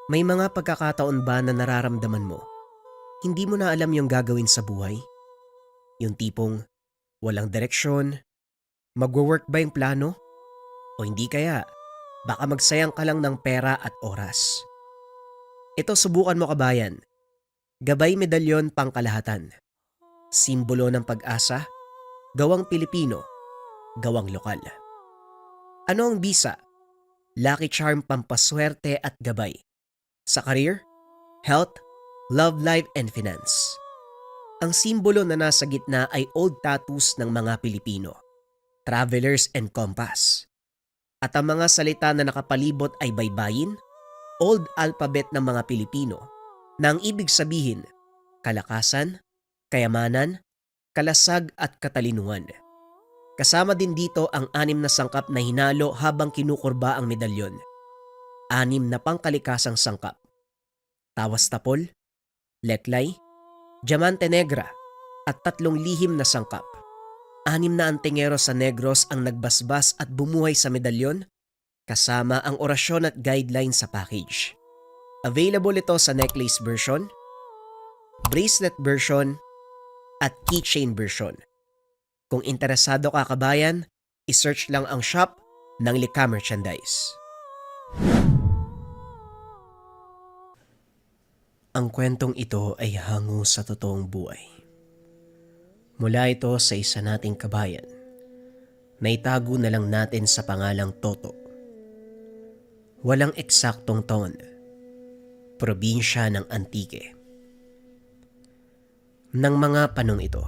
May mga pagkakataon ba na nararamdaman mo, hindi mo na alam yung gagawin sa buhay? Yung tipong walang direksyon, magwo-work ba yung plano? O hindi kaya, baka magsayang ka lang ng pera at oras. Ito subukan mo kabayan, gabay medalyon pangkalahatan. Simbolo ng pag-asa, gawang Pilipino, gawang lokal. Ano ang bisa? Lucky charm pampaswerte at gabay. Sa career, health, love life and finance. Ang simbolo na nasa gitna ay old tattoos ng mga Pilipino, travelers and compass. At ang mga salita na nakapalibot ay baybayin, old alphabet ng mga Pilipino, na ang ibig sabihin, kalakasan, kayamanan, kalasag at katalinuhan. Kasama din dito ang 6 na sangkap na hinalo habang kinukurba ang medalyon. 6 na pangkalikasang sangkap. Tawas tapol, leklay, diamante negra at 3 lihim na sangkap. 6 na antingero sa Negros ang nagbasbas at bumuhay sa medalyon kasama ang orasyon at guideline sa package. Available ito sa necklace version, bracelet version at keychain version. Kung interesado ka kabayan, isearch lang ang shop ng Lika Merchandise. Ang kwentong ito ay hango sa totoong buhay. Mula ito sa isa nating kabayan na itago na lang natin sa pangalang Toto. Walang eksaktong taon, probinsya ng Antique. Nang mga panong ito,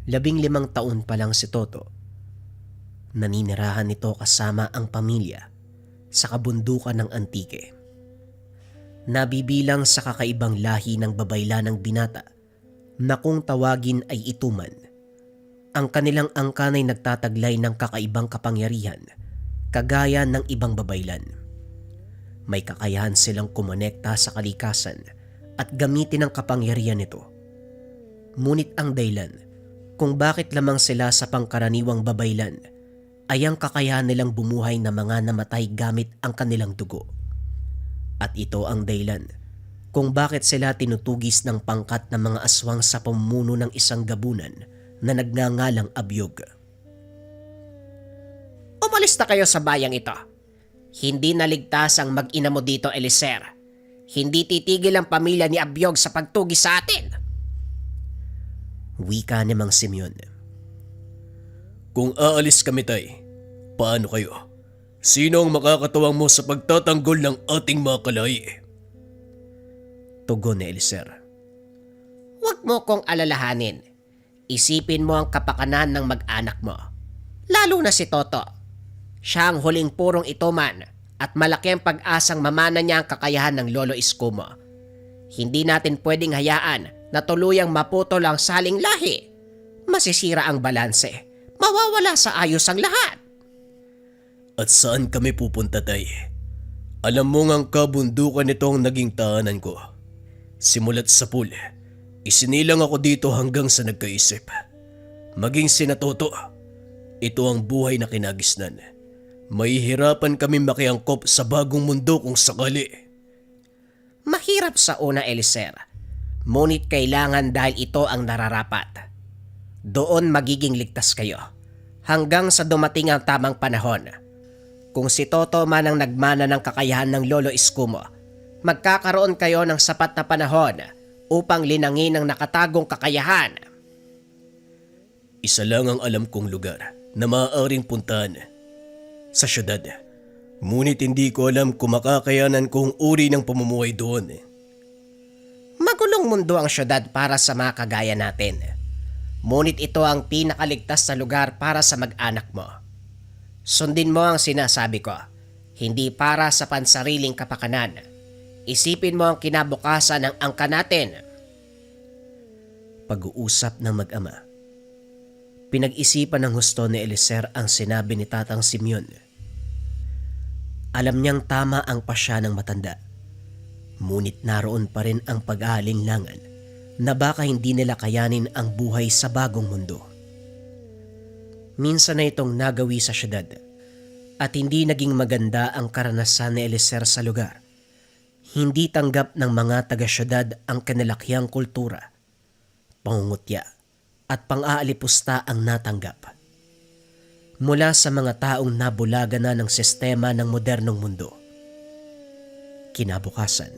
15 taon pa lang si Toto. Naninirahan nito kasama ang pamilya sa kabundukan ng Antique. Nabibilang sa kakaibang lahi ng babayla ng binata na kung tawagin ay ituman. Ang kanilang angkan ay nagtataglay ng kakaibang kapangyarihan kagaya ng ibang babaylan. May kakayahan silang kumonekta sa kalikasan at gamitin ang kapangyarihan nito. Ngunit ang dahilan kung bakit lamang sila sa pangkaraniwang babaylan ay ang kakayahan nilang bumuhay na mga namatay gamit ang kanilang dugo. At ito ang dahilan kung bakit sila tinutugis ng pangkat ng mga aswang sa pamumuno ng isang gabunan na nagngangalang Abyog. Umalis na kayo sa bayang ito. Hindi naligtas ang mag-ina mo dito, Eliser. Hindi titigil ang pamilya ni Abyog sa pagtugis sa atin. Wika ni Mang Simeon. Kung aalis kami tay, paano kayo? Sino ang makakatuwang mo sa pagtatanggol ng ating mga kalahi? Tugon ni Eliser. Huwag mo kong alalahanin. Isipin mo ang kapakanan ng mag-anak mo. Lalo na si Toto. Siya ang huling purong ituman at malaki ang pag-asang mamana niya ang kakayahan ng Lolo Isko mo. Hindi natin pwedeng hayaan na tuluyang maputol ang saling lahi. Masisira ang balanse. Mawawala sa ayos ang lahat. At saan kami pupunta tay? Alam mo ngang kabundukan nito ang naging tahanan ko. Simulat sa pool, isinilang ako dito hanggang sa nagkaisip. Maging sina Toto, ito ang buhay na kinagisnan. Mahihirapan kami makiangkop sa bagong mundo kung sakali. Mahirap sa una, Eliser. Ngunit kailangan dahil ito ang nararapat. Doon magiging ligtas kayo hanggang sa dumating ang tamang panahon. Kung si Toto man ang nagmana ng kakayahan ng Lolo Isko mo, magkakaroon kayo ng sapat na panahon upang linangin ang nakatagong kakayahan. Isa lang ang alam kong lugar na maaaring puntahan. Sa syudad. Ngunit hindi ko alam kung makakayanan kong uri ng pamumuhay doon. Magulong mundo ang syudad para sa mga kagaya natin. Ngunit ito ang pinakaligtas na lugar para sa mag-anak mo. Sundin mo ang sinasabi ko. Hindi para sa pansariling kapakanan. Isipin mo ang kinabukasan ng angka natin. Pag-uusap ng mag-ama. Pinag-isipan ng husto ni Eliser ang sinabi ni Tatang Simeon. Alam niyang tama ang pasya ng matanda. Ngunit naroon pa rin ang pag-aalinlangan na baka hindi nila kayanin ang buhay sa bagong mundo. Minsan na itong nagawi sa syudad at hindi naging maganda ang karanasan ni Eliser sa lugar Hindi tanggap ng mga taga-syudad ang kanalakyang kultura, pangungutya at pang-aalipusta ang natanggap. Mula sa mga taong nabulaga na ng sistema ng modernong mundo. Kinabukasan,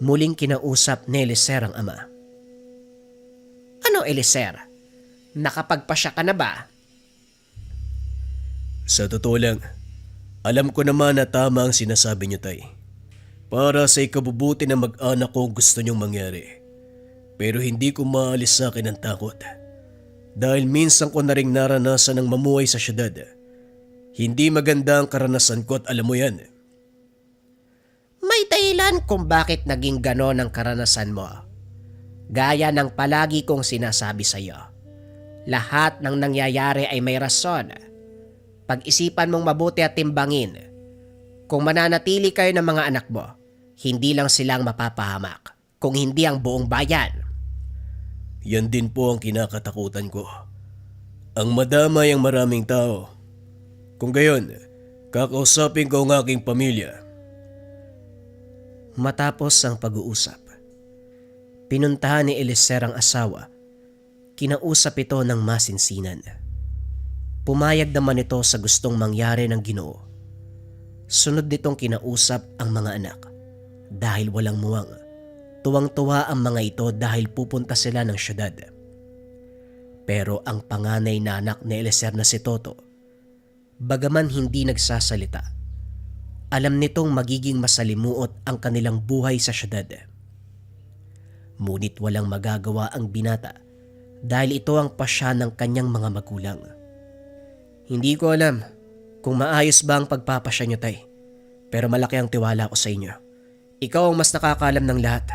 muling kinausap ni Eliezer ang ama. Ano, Eliezer? Nakapagpasya ka na ba? Sa totoo lang, alam ko naman na tama ang sinasabi niyo, Tay. Para sa ikabubuti ng mag-anak ko gusto niyong mangyari. Pero hindi ko maalis sa akin ang takot. Dahil minsan ko na ring naranasan ng mamuhay sa syudad. Hindi maganda ang karanasan ko at alam mo yan. May dahilan kung bakit naging ganon ang karanasan mo. Gaya ng palagi kong sinasabi sa iyo. Lahat ng nangyayari ay may rason. Pag-isipan mong mabuti at timbangin. Kung mananatili kayo ng mga anak mo, hindi lang silang mapapahamak, kung hindi ang buong bayan. Yan din po ang kinakatakutan ko. Ang madamay ang maraming tao. Kung gayon, kakausapin ko ang aking pamilya. Matapos ang pag-uusap, pinuntahan ni Eliezer ang asawa. Kinausap ito ng masinsinan. Pumayag naman ito sa gustong mangyari ng Ginoo. Sunod nitong kinausap ang mga anak. Dahil walang muwang, tuwang-tuwa ang mga ito dahil pupunta sila ng syudad. Pero ang panganay na anak ni Eliezer na si Toto, bagaman hindi nagsasalita, alam nitong magiging masalimuot ang kanilang buhay sa syudad. Ngunit walang magagawa ang binata dahil ito ang pasya ng kanyang mga magulang. Hindi ko alam kung maayos ba ang pagpapasya niyo, Tay. Pero malaki ang tiwala ko sa inyo. Ikaw ang mas nakakaalam ng lahat.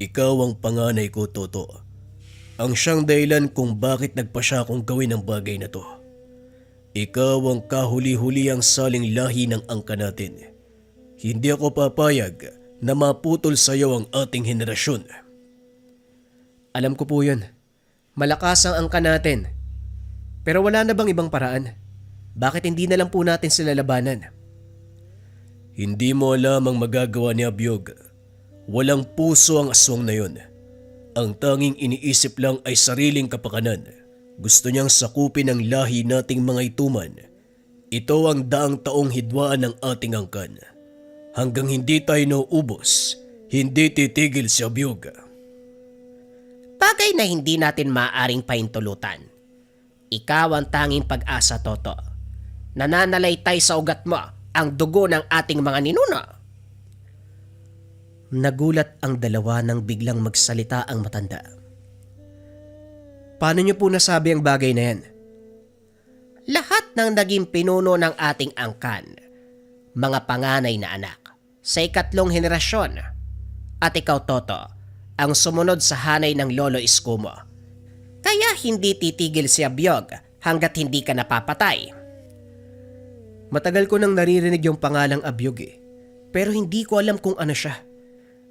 Ikaw ang panganay ko, Toto. Ang siyang dahilan kung bakit nagpasya akong gawin ang bagay na to. Ikaw ang kahuli-huli ang saling lahi ng angka natin. Hindi ako papayag na maputol sa iyo ang ating henerasyon. Alam ko po yun. Malakas ang angka natin. Pero wala na bang ibang paraan? Bakit hindi na lang po natin sila labanan? Hindi mo alam ang magagawa ni Abyog. Walang puso ang aswang na yun. Ang tanging iniisip lang ay sariling kapakanan. Gusto niyang sakupin ang lahi nating mga ituman. Ito ang daang taong hidwaan ng ating angkan. Hanggang hindi tayo nauubos, hindi titigil si Abyog. Bagay na hindi natin maaaring paintulutan. Ikaw ang tanging pag-asa, Toto. Nananalaytay sa ugat mo ang dugo ng ating mga ninuno. Nagulat ang dalawa nang biglang magsalita ang matanda. Paano niyo po nasabi ang bagay na yan? Lahat ng naging pinuno ng ating angkan, mga panganay na anak, sa ikatlong henerasyon. At ikaw, Toto, ang sumunod sa hanay ng Lolo Isko mo. Kaya hindi titigil si Abyog hanggat hindi ka napapatay. Matagal ko nang naririnig yung pangalang Abyog pero hindi ko alam kung ano siya.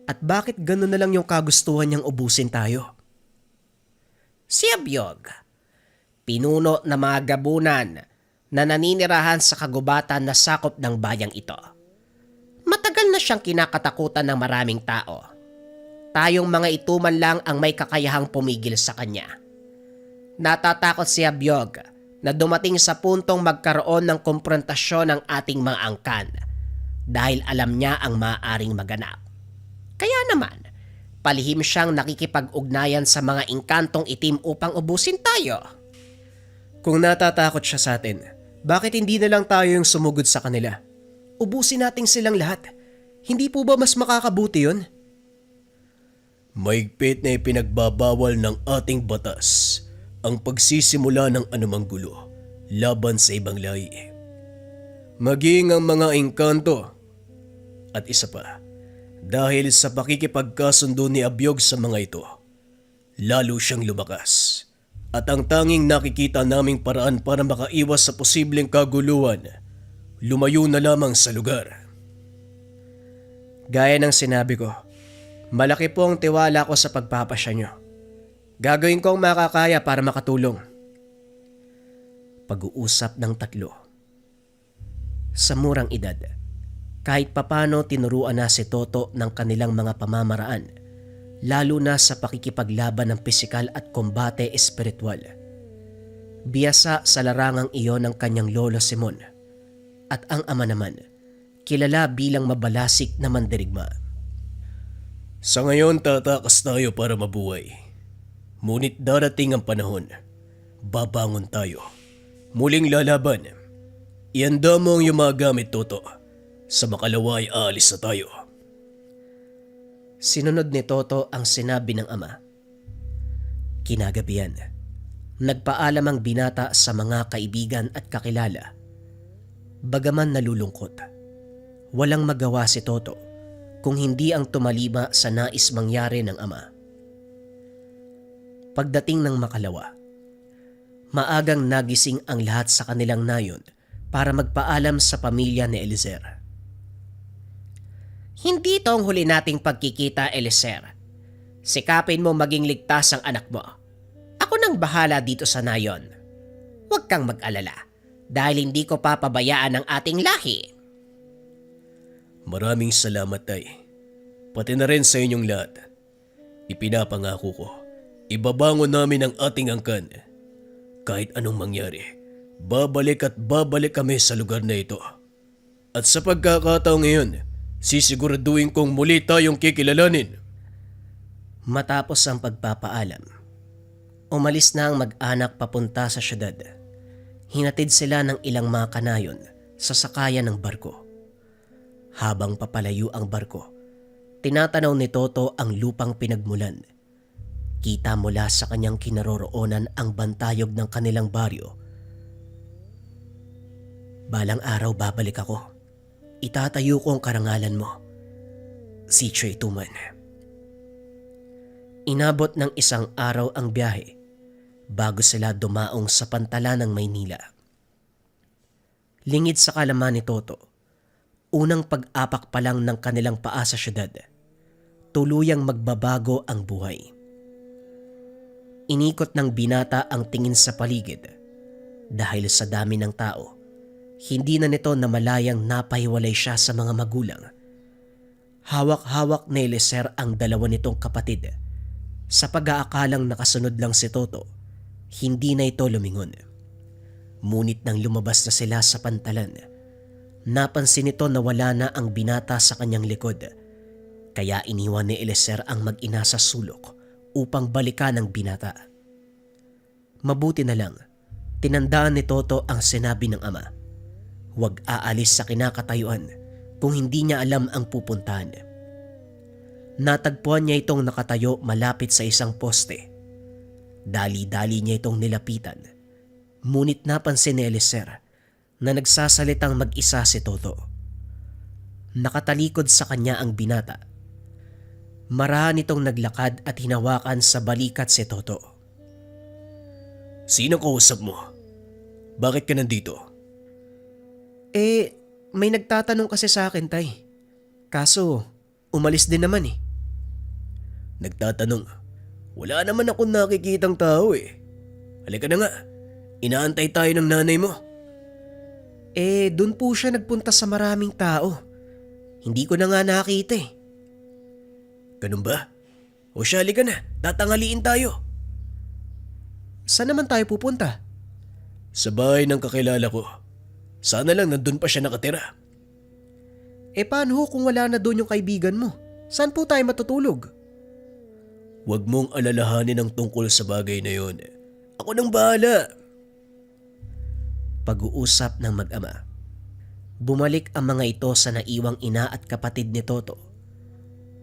At bakit gano'n na lang yung kagustuhan niyang ubusin tayo? Si Abyog, pinuno ng mga gabunan na naninirahan sa kagubatan na sakop ng bayang ito. Matagal na siyang kinakatakutan ng maraming tao. Tayong mga ituman lang ang may kakayahang pumigil sa kanya. Natatakot si Abyog na dumating sa puntong magkaroon ng komprontasyon ng ating mga angkan dahil alam niya ang maaaring maganap. Kaya naman, palihim siyang nakikipag-ugnayan sa mga inkantong itim upang ubusin tayo. Kung natatakot siya sa atin, bakit hindi na lang tayo yung sumugod sa kanila? Ubusin natin silang lahat. Hindi po ba mas makakabuti yun? Mahigpit na ipinagbabawal ng ating batas ang pagsisimula ng anumang gulo laban sa ibang lahi. Maging ang mga engkanto. At isa pa, dahil sa pakikipagkasundo ni Abyog sa mga ito, lalo siyang lumakas. At ang tanging nakikita naming paraan para makaiwas sa posibleng kaguluhan, lumayo na lamang sa lugar. Gaya ng sinabi ko, malaki po ang tiwala ko sa pagpapasya niyo. Gagawin ko ang makakaya para makatulong. Pag-uusap ng tatlo. Sa murang edad, Kahit papano tinuruan na si Toto ng kanilang mga pamamaraan, lalo na sa pakikipaglaban ng pisikal at kombate espiritual. Biyasa sa larangang iyon ng kanyang lolo Simon, at ang ama naman, kilala bilang mabalasik na mandirigma. Sa ngayon tatakas tayo para mabuhay. Ngunit darating ang panahon. Babangon tayo. Muling lalaban. Ihanda mo ang iyong mga gamit, Toto. Sa makalawa ay aalis na tayo. Sinunod ni Toto ang sinabi ng ama. Kinagabihan, nagpaalam ang binata sa mga kaibigan at kakilala. Bagaman nalulungkot, walang magawa si Toto kung hindi ang tumalima sa nais mangyari ng ama. Pagdating ng makalawa, maagang nagising ang lahat sa kanilang nayon para magpaalam sa pamilya ni Eliezer. Hindi ito ang huli nating pagkikita, Eliezer. Sikapin mo maging ligtas ang anak mo. Ako nang bahala dito sa nayon. Huwag kang mag-alala dahil hindi ko papabayaan ang ating lahi. Maraming salamat, Tay. Pati na rin sa inyong lahat. Ipinapangako ko, ibabangon namin ang ating angkan. Kahit anong mangyari, babalik at babalik kami sa lugar na ito. At sa pagkakataong ngayon, sisiguraduhin kong muli tayong kikilalanin. Matapos ang pagpapaalam, umalis na ang mag-anak papunta sa syudad. Hinatid sila ng ilang mga kanayon sa sakayan ng barko. Habang papalayo ang barko, tinatanaw ni Toto ang lupang pinagmulan. Kita mula sa kanyang kinaroroonan ang bantayog ng kanilang baryo. Balang araw babalik ako. Itatayo ko ang karangalan mo. Si Choy Tuman. Inabot ng isang araw ang biyahe bago sila dumaong sa pantalan ng Maynila. Lingid sa kalaman ni Toto, unang pag-apak pa lang ng kanilang paa sa syudad, tuluyang magbabago ang buhay. Inikot ng binata ang tingin sa paligid dahil sa dami ng tao. Hindi na nito namalayang napahiwalay siya sa mga magulang. Hawak-hawak ni Eliezer ang dalawa nitong kapatid. Sa pag-aakalang nakasunod lang si Toto, hindi na ito lumingon. Ngunit nang lumabas na sila sa pantalan, napansin nito na wala na ang binata sa kanyang likod. Kaya iniwan ni Eliezer ang mag-ina sa sulok upang balikan ang binata. Mabuti na lang, tinandaan ni Toto ang sinabi ng ama. Huwag aalis sa kinakatayuan kung hindi niya alam ang pupuntahan. Natagpuan niya itong nakatayo malapit sa isang poste. Dali-dali niya itong nilapitan. Ngunit napansin ni Eliezer na nagsasalitang mag-isa si Toto. Nakatalikod sa kanya ang binata. Marahan itong naglakad at hinawakan sa balikat si Toto. Sino kausap mo? Bakit ka nandito? May nagtatanong kasi sa akin, Tay. Kaso, umalis din naman eh. Nagtatanong? Wala naman akong nakikitang tao eh. Halika na nga. Inaantay tayo ng nanay mo. Dun po siya nagpunta sa maraming tao. Hindi ko na nga nakita eh. Ganun ba? O siya, halika na. Tatangaliin tayo. Saan naman tayo pupunta? Sa bahay ng kakilala ko. Sana lang nandun pa siya nakatira. Paano kung wala na doon yung kaibigan mo? Saan po tayo matutulog? Huwag mong alalahanin ang tungkol sa bagay na yon. Ako nang bahala. Pag-uusap ng mag-ama. Bumalik ang mga ito sa naiwang ina at kapatid ni Toto.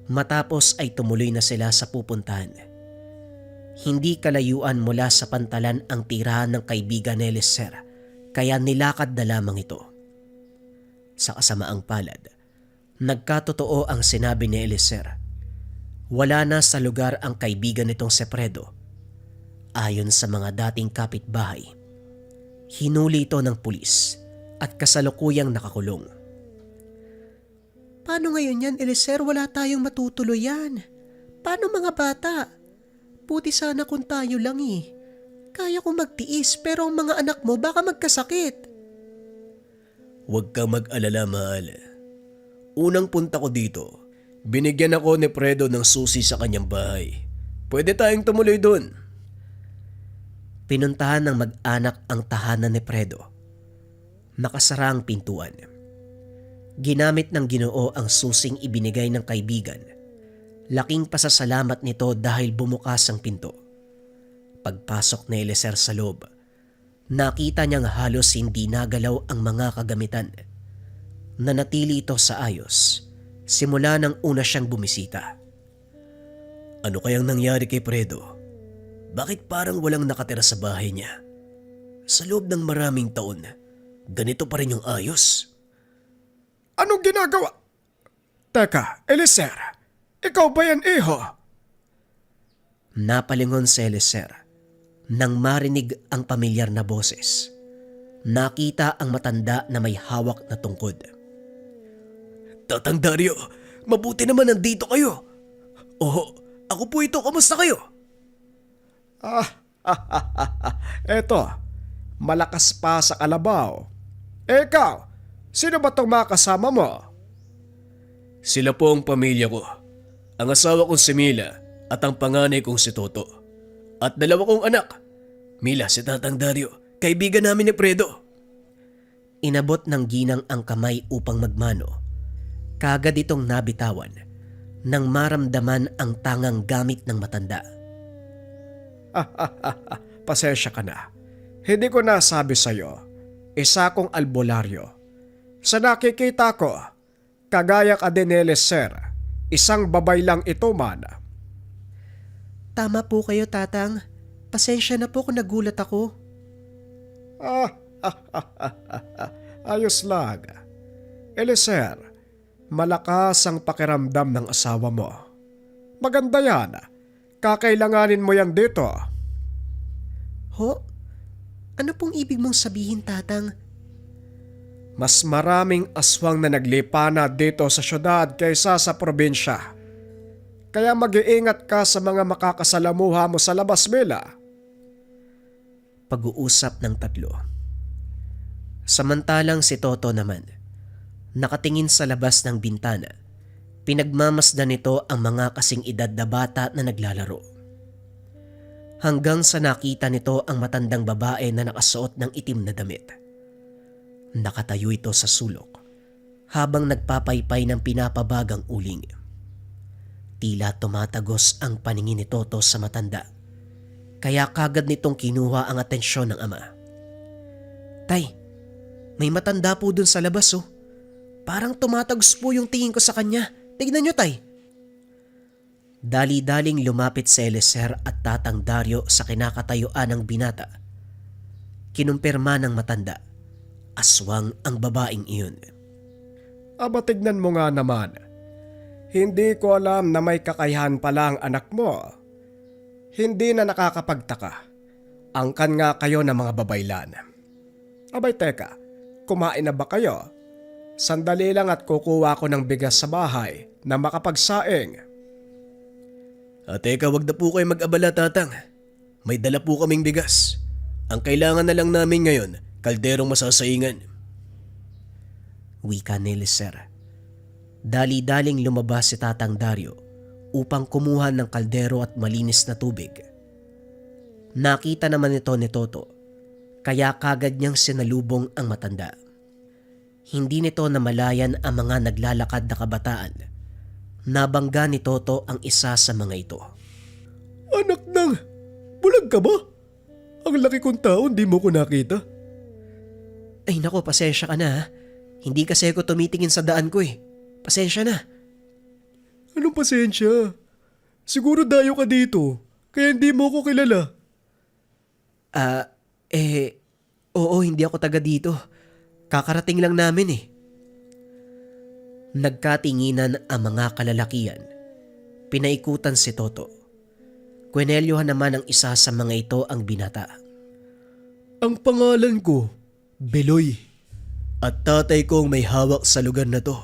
Matapos ay tumuloy na sila sa pupuntahan. Hindi kalayuan mula sa pantalan ang tirahan ng kaibigan ni Eliezer, kaya nilakad na lamang ito. Sa kasamaang palad, nagkatotoo ang sinabi ni Eliezer. Wala na sa lugar ang kaibigan nitong si Fredo. Ayon sa mga dating kapitbahay, hinuli ito ng pulis at kasalukuyang nakakulong. Paano ngayon yan, Eliezer? Wala tayong matutuluyan. Paano mga bata? Buti sana kung tayo lang eh. Kaya kong magtiis pero ang mga anak mo baka magkasakit. Huwag kang mag-alala, mahal. Unang punta ko dito, binigyan ako ni Fredo ng susi sa kanyang bahay. Pwede tayong tumuloy doon. Pinuntahan ng mag-anak ang tahanan ni Fredo. Nakasara ang pintuan. Ginamit ng Ginoo ang susing ibinigay ng kaibigan. Laking pasasalamat nito dahil bumukas ang pinto. Pagpasok ni Eliezer sa loob, nakita niyang halos hindi nagalaw ang mga kagamitan. Nanatili ito sa ayos simula nang una siyang bumisita. Ano kayang nangyari kay Fredo? Bakit parang walang nakatira sa bahay niya? Sa loob ng maraming taon, ganito pa rin yung ayos. Anong ginagawa? Teka, Eliezer, ikaw ba yan, iho? Napalingon si Eliezer nang marinig ang pamilyar na boses. Nakita ang matanda na may hawak na tungkod. Tatang Dario, mabuti naman nandito kayo. Oh, ako po ito, kamusta kayo? Eto, malakas pa sa kalabaw. Ikaw, sino ba itong mga kasama mo? Sila po ang pamilya ko. Ang asawa kong si Mila at ang panganay kong si Toto. At dalawa kong anak. Mila, si Tatang Dario, kaibigan namin ni Fredo. Inabot ng ginang ang kamay upang magmano. Kagad itong nabitawan nang maramdaman ang tangang gamit ng matanda. Pasensya ka na. Hindi ko nasabi sa'yo. Isa kong albularyo. Sa nakikita ko, kagaya ka din ni Eliezer, isang babay lang ito man. Tama po kayo, Tatang. Pasensya na po kung nagulat ako. Ayos lang. Eliezer, malakas ang pakiramdam ng asawa mo. Maganda yan. Kakailanganin mo yan dito. Ho? Ano pong ibig mong sabihin, Tatang? Mas maraming aswang na naglipana dito sa syudad kaysa sa probinsya. Kaya mag-iingat ka sa mga makakasalamuha mo sa labas, Mila. Pag-uusap ng tatlo. Samantalang si Toto naman, nakatingin sa labas ng bintana, pinagmamasdan nito ang mga kasing edad na bata na naglalaro. Hanggang sa nakita nito ang matandang babae na nakasuot ng itim na damit. Nakatayo ito sa sulok habang nagpapaypay ng pinapabagang uling. Tila tumatagos ang paningin ni Toto sa matanda, kaya kagad nitong kinuha ang atensyon ng ama. Tay, may matanda po dun sa labas oh. Parang tumatagos po yung tingin ko sa kanya. Tignan nyo, Tay. Dali-daling lumapit si Eliezer at Tatang Dario sa kinakatayuan ng binata. Kinumpirma ng matanda, aswang ang babaeng iyon. Aba, tignan mo nga naman. Hindi ko alam na may kakayahan pala ang anak mo. Hindi na nakakapagtaka. Angkan nga kayo ng mga babaylan. Abay teka, kumain na ba kayo? Sandali lang at kukuha ko ng bigas sa bahay na makapagsaing. Teka, wag na po kayo mag-abala, Tatang. May dala po kaming bigas. Ang kailangan na lang namin ngayon, kalderong masasaingan. Wika ni Eliezer. Dali-daling lumabas si Tatang Dario upang kumuha ng kaldero at malinis na tubig. Nakita naman ito ni Toto, kaya kagad niyang sinalubong ang matanda. Hindi nito namalayan ang mga naglalakad na kabataan. Nabangga ni Toto ang isa sa mga ito. Anak nang, bulag ka ba? Ang laki kong tao, hindi mo ko nakita. Ay nako, pasensya ka na ha. Hindi kasi ako tumitingin sa daan ko eh. Pasensya na. Anong pasensya? Siguro dayo ka dito, kaya hindi mo ko kilala. Oo, hindi ako taga dito. Kakarating lang namin eh. Nagkatinginan ang mga kalalakian. Pinaikutan si Toto. Kwenelyohan naman ang isa sa mga ito ang binata. Ang pangalan ko, Beloy. At tatay kong may hawak sa lugar na to.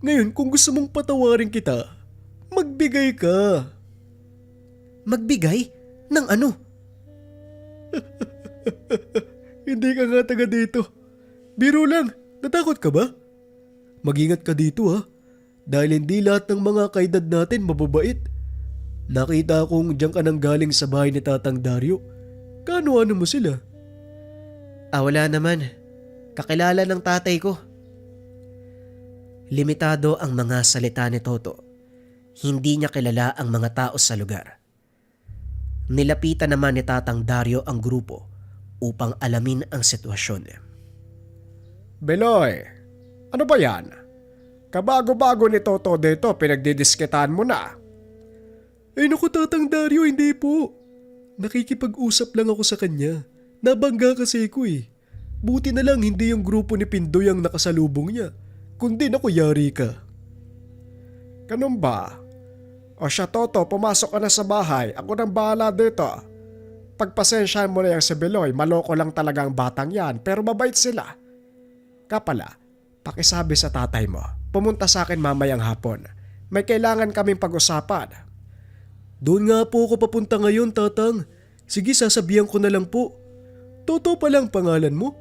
Ngayon kung gusto mong patawarin kita, magbigay ka. Magbigay? Ng ano? Hindi ka nga taga dito. Biro lang, natakot ka ba? Mag-ingat ka dito ha. Dahil hindi lahat ng mga kaedad natin mababait. Nakita kong diyan ka nang galing sa bahay ni Tatang Dario. Kano-ano mo sila? Wala naman. Kakilala ng tatay ko. Limitado ang mga salita ni Toto. Hindi niya kilala ang mga tao sa lugar. Nilapitan naman ni Tatang Dario ang grupo upang alamin ang sitwasyon. Beloy, ano ba yan? Kabago-bago ni Toto dito, pinagdidisketan mo na. Naku Tatang Dario, hindi po. Nakikipag-usap lang ako sa kanya. Nabangga kasi ko eh. Buti na lang hindi yung grupo ni Pindoy ang nakasalubong niya. Kundi naku yari ka. Ganun ba? O siya Toto, pumasok ka na sa bahay. Ako nang bahala dito. Pagpasensyahan mo na yung si Beloy, maloko lang talagang batang yan, pero mabait sila. Kapala, pakisabi sa tatay mo, pumunta sa akin mamayang hapon. May kailangan kaming pag-usapan. Doon nga po ako papunta ngayon, Tatang. Sige, sasabihan ko na lang po. Toto pa lang pangalan mo.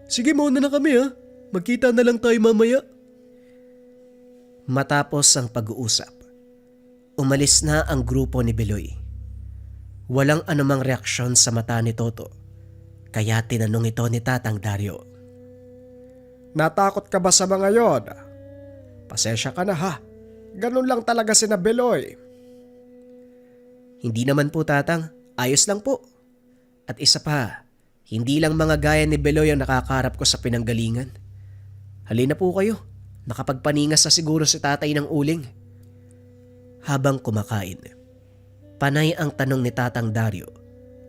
Sige, mauna na kami ha. Magkita na lang tayo mamaya. Matapos ang pag-uusap, umalis na ang grupo ni Beloy. Walang anumang reaksyon sa mata ni Toto, kaya tinanong ito ni Tatang Dario. Natakot ka ba sa mga yon? Pasensya ka na ha. Ganun lang talaga si na Beloy. Hindi naman po Tatang, ayos lang po. At isa pa, hindi lang mga gaya ni Beloy ang nakakarap ko sa pinanggalingan. Halina po kayo, nakapagpaningas na siguro si tatay ng uling. Habang kumakain, panay ang tanong ni Tatang Dario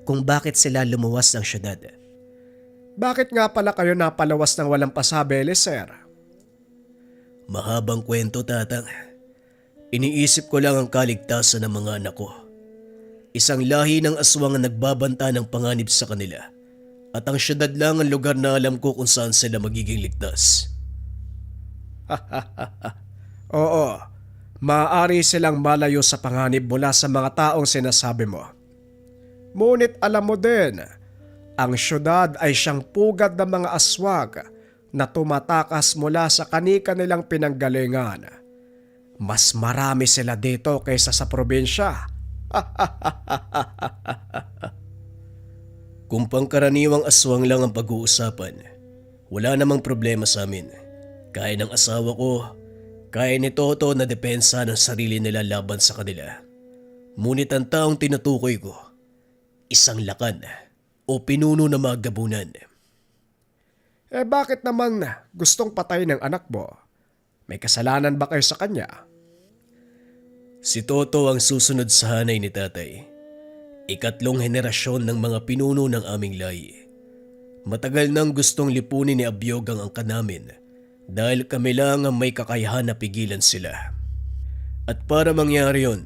kung bakit sila lumuwas ng syudad. Bakit nga pala kayo napalawas ng walang pasabi, sir? Mahabang kwento, Tatang. Iniisip ko lang ang kaligtasan ng mga anak ko. Isang lahi ng aswang ang nagbabanta ng panganib sa kanila. At ang syudad lang ang lugar na alam ko kung saan sila magiging ligtas. Oo, maaari silang malayo sa panganib mula sa mga taong sinasabi mo. Ngunit alam mo din, ang syudad ay siyang pugad ng mga aswag na tumatakas mula sa kani-kanilang pinanggalingan. Mas marami sila dito kaysa sa probinsya. Kung pangkaraniwang aswang lang ang pag-uusapan, wala namang problema sa amin. Kaya ng asawa ko, kaya ni Toto na depensa ng sarili nila laban sa kanila. Ngunit ang taong tinutukoy ko, isang lakan o pinuno na mga gabunan. Bakit naman gustong patayin ng anak mo? May kasalanan ba kayo sa kanya? Si Toto ang susunod sa hanay ni tatay. Ikatlong henerasyon ng mga pinuno ng aming lahi. Matagal nang gustong lipunin ni Abyog ang angka namin dahil kami lang ang may kakayahan na pigilan sila. At para mangyari yon,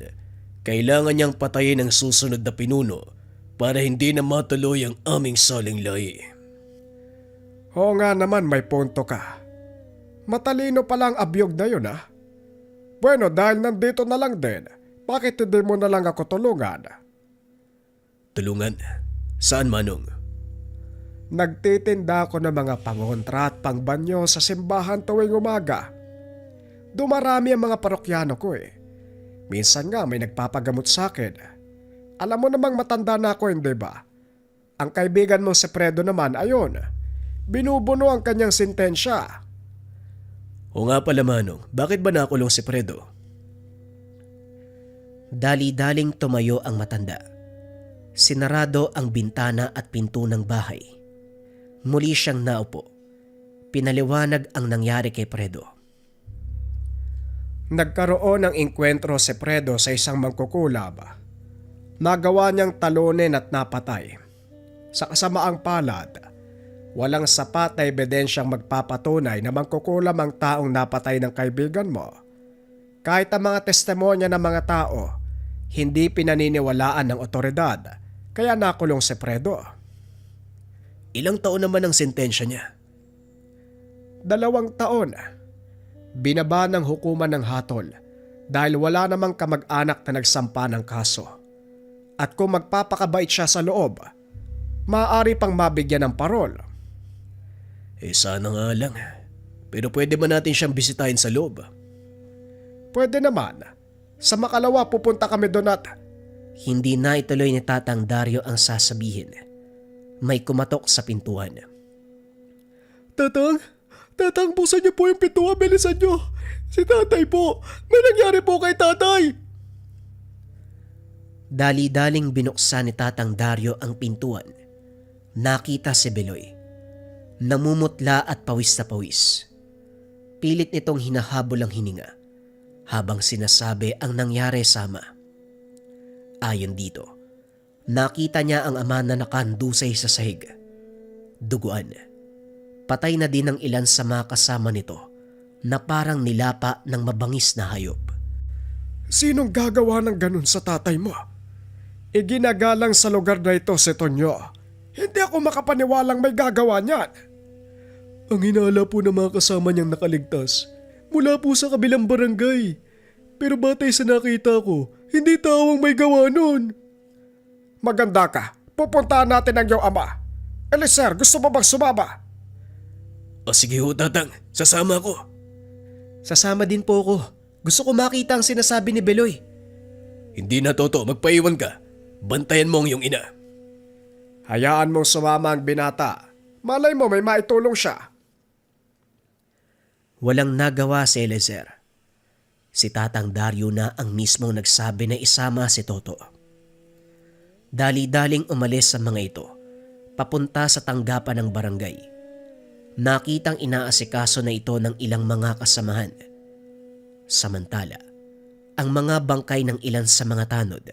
kailangan niyang patayin ang susunod na pinuno para hindi na matuloy ang aming saling lahi. Oo nga naman, may punto ka. Matalino pala ang Abyog na yun ha. Bueno, dahil nandito na lang din, bakit hindi mo na lang ako tulungan? Tulungan? Saan, Manong? Nagtitinda ako ng mga pangontra at pangbanyo sa simbahan tuwing umaga. Dumarami ang mga parokyano ko eh. Minsan nga may nagpapagamot sa akin. Alam mo namang matanda na ako, hindi ba? Ang kaibigan mo si Fredo naman, ayun, binubuno ang kanyang sentensya. O nga pala, Manong, bakit ba nakulong si Fredo? Dali-daling tumayo ang matanda. Sinarado ang bintana at pinto ng bahay. Muli siyang naupo. Pinaliwanag ang nangyari kay Fredo. Nagkaroon ng engkwentro si Fredo sa isang mangkukulab. Nagawa niyang talunin at napatay. Sa kasamaang palad, walang sapat na ebidensyang magpapatunay na mangkukulam ang taong napatay ng kaibigan mo. Kahit ang mga testimonya ng mga tao, hindi pinaniniwalaan ng otoridad, kaya nakulong si Fredo. Ilang taon naman ang sentensya niya? 2 taon. Binaba ng hukuman ng hatol dahil wala namang kamag-anak na nagsampa ng kaso. At kung magpapakabait siya sa loob, maaari pang mabigyan ng parol. Sana nga lang. Pero pwede ba natin siyang bisitahin sa loob? Pwede naman. Sa makalawa pupunta kami doon at Hindi na ituloy ni Tatang Dario ang sasabihin. May kumatok sa pintuan. Tatang, buksan niyo po yung pintuan, bilisan niyo. Si tatay po, may nangyari po kay tatay. Dali-daling binuksan ni Tatang Dario ang pintuan. Nakita si Beloy. Namumutla at pawis na pawis. Pilit nitong hinahabol ang hininga habang sinasabi ang nangyari sa ama. Ayon dito, nakita niya ang ama na nakandusay sa sahig. Duguan. Patay na din ang ilan sa mga kasama nito na parang nilapa ng mabangis na hayop. Sinong gagawa ng ganun sa tatay mo? Iginagalang sa lugar na ito si Tonyo. Hindi ako makapaniwalang may gagawa niyan. Ang hinala po ng mga kasama niyang nakaligtas mula po sa kabilang barangay. Pero batay sa nakita ko, hindi tao ang may gawa nun. Maganda ka. Pupuntahan natin ang iyong ama. Eliezer, gusto mo bang sumama? O sige ho, Tatang. Sasama ako. Sasama din po ako. Gusto ko makita ang sinasabi ni Beloy. Hindi na, Toto. Magpaiwan ka. Bantayan mo ang iyong ina. Hayaan mong sumama ang binata. Malay mo may maitulong siya. Walang nagawa si Eliezer. Si Tatang Dario na ang mismong nagsabi na isama si Toto. Dali-daling umalis sa mga ito, papunta sa tanggapan ng barangay. Nakitang inaasikaso na ito ng ilang mga kasamahan. Samantala, ang mga bangkay ng ilan sa mga tanod,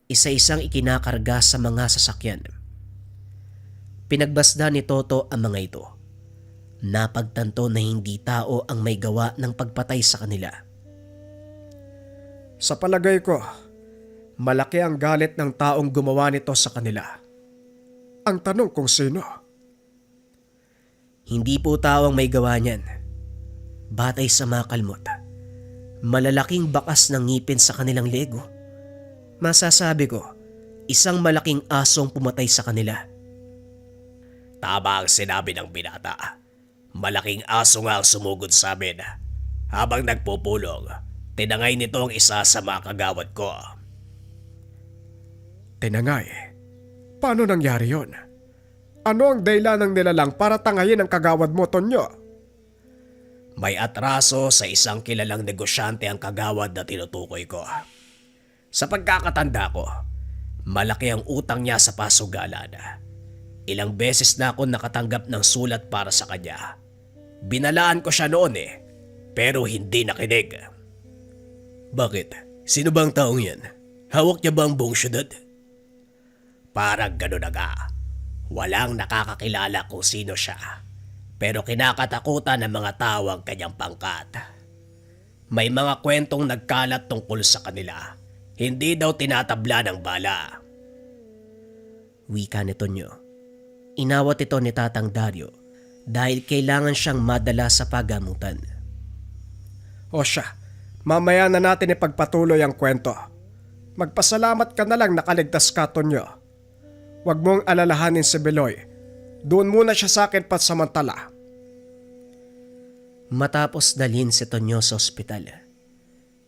isa-isang ikinakarga sa mga sasakyan. Pinagbasda ni Toto ang mga ito. Napagtanto na hindi tao ang may gawa ng pagpatay sa kanila. Sa palagay ko, malaki ang galit ng taong gumawa nito sa kanila. Ang tanong kung sino. Hindi po tao ang may gawa niyan. Batay sa mga kalmot, malalaking bakas ng ngipin sa kanilang lego. Masasabi ko, isang malaking asong pumatay sa kanila. Tama ang sinabi ng binata. Malaking aso nga ang sumugod sa amin. Habang nagpupulong, tinangay nito ang isa sa mga kagawad ko. Tinangay? Paano nangyari yon? Ano ang dahilan ng nilalang para tangayin ang kagawad mo, Tonyo? May atraso sa isang kilalang negosyante ang kagawad na tinutukoy ko. Sa pagkakatanda ko, malaki ang utang niya sa pasugalan. Ilang beses na ako nakatanggap ng sulat para sa kanya. Binalaan ko siya noon pero hindi nakinig. Bakit? Sino ba ang taong yan? Hawak niya ba ang buong syudad? Parang gano'n na nga. Walang nakakakilala kung sino siya. Pero kinakatakutan ng mga tao ang kanyang pangkat. May mga kwentong nagkalat tungkol sa kanila. Hindi daw tinatabla ng bala. Wika ni Tonyo. Inawat ito ni Tatang Dario dahil kailangan siyang madala sa pagamutan. O siya, mamaya na natin ipagpatuloy ang kwento. Magpasalamat ka na lang nakaligtas ka, Tonyo. Huwag mong alalahanin si Beloy. Doon muna siya sa akin pansamantala. Matapos dalhin si Tonyo sa ospital,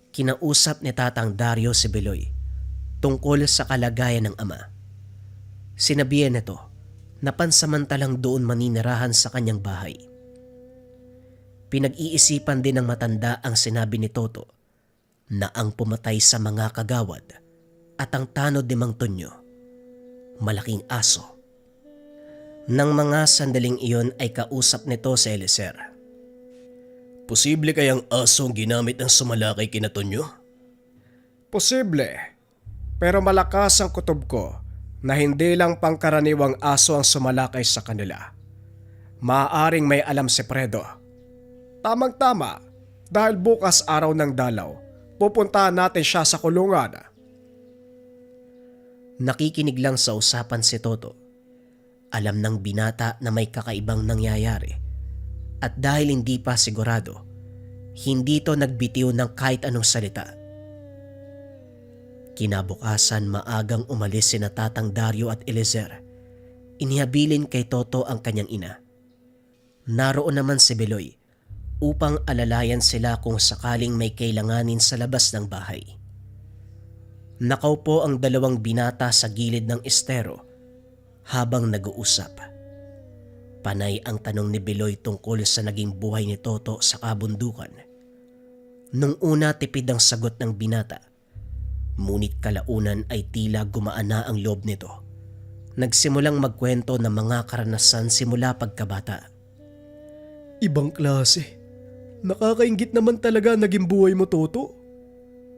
kinausap ni Tatang Dario si Beloy tungkol sa kalagayan ng ama. Sinabihan nito na pansamantalang doon maninirahan sa kanyang bahay. Pinag-iisipan din ng matanda ang sinabi ni Toto na ang pumatay sa mga kagawad at ang tanod ni Mang Tonyo, malaking aso. Nang mga sandaling iyon ay kausap nito si Eliezer. Posible kayang asong ginamit ng sumalakay kina Tonyo? Posible. Pero malakas ang kutob ko na hindi lang pangkaraniwang aso ang sumalakay sa kanila. Maaaring may alam si Fredo. Tamang-tama, dahil bukas araw ng dalaw, pupuntahan natin siya sa kulungan. Nakikinig lang sa usapan si Toto. Alam ng binata na may kakaibang nangyayari. At dahil hindi pa sigurado, hindi ito nagbitiw ng kahit anong salita. Kinabukasan maagang umalis sina Tatang Dario at Eliezer. Inihabilin kay Toto ang kanyang ina. Naroon naman si Beloy upang alalayan sila kung sakaling may kailanganin sa labas ng bahay. Nakaupo ang dalawang binata sa gilid ng estero habang nag-uusap. Panay ang tanong ni Beloy tungkol sa naging buhay ni Toto sa kabundukan. Nung una tipid ang sagot ng binata, ngunit kalaunan ay tila gumaan na ang loob nito. Nagsimulang magkwento ng mga karanasan simula pagkabata. Ibang klase. Nakakaingit naman talaga naging buhay mo, Toto.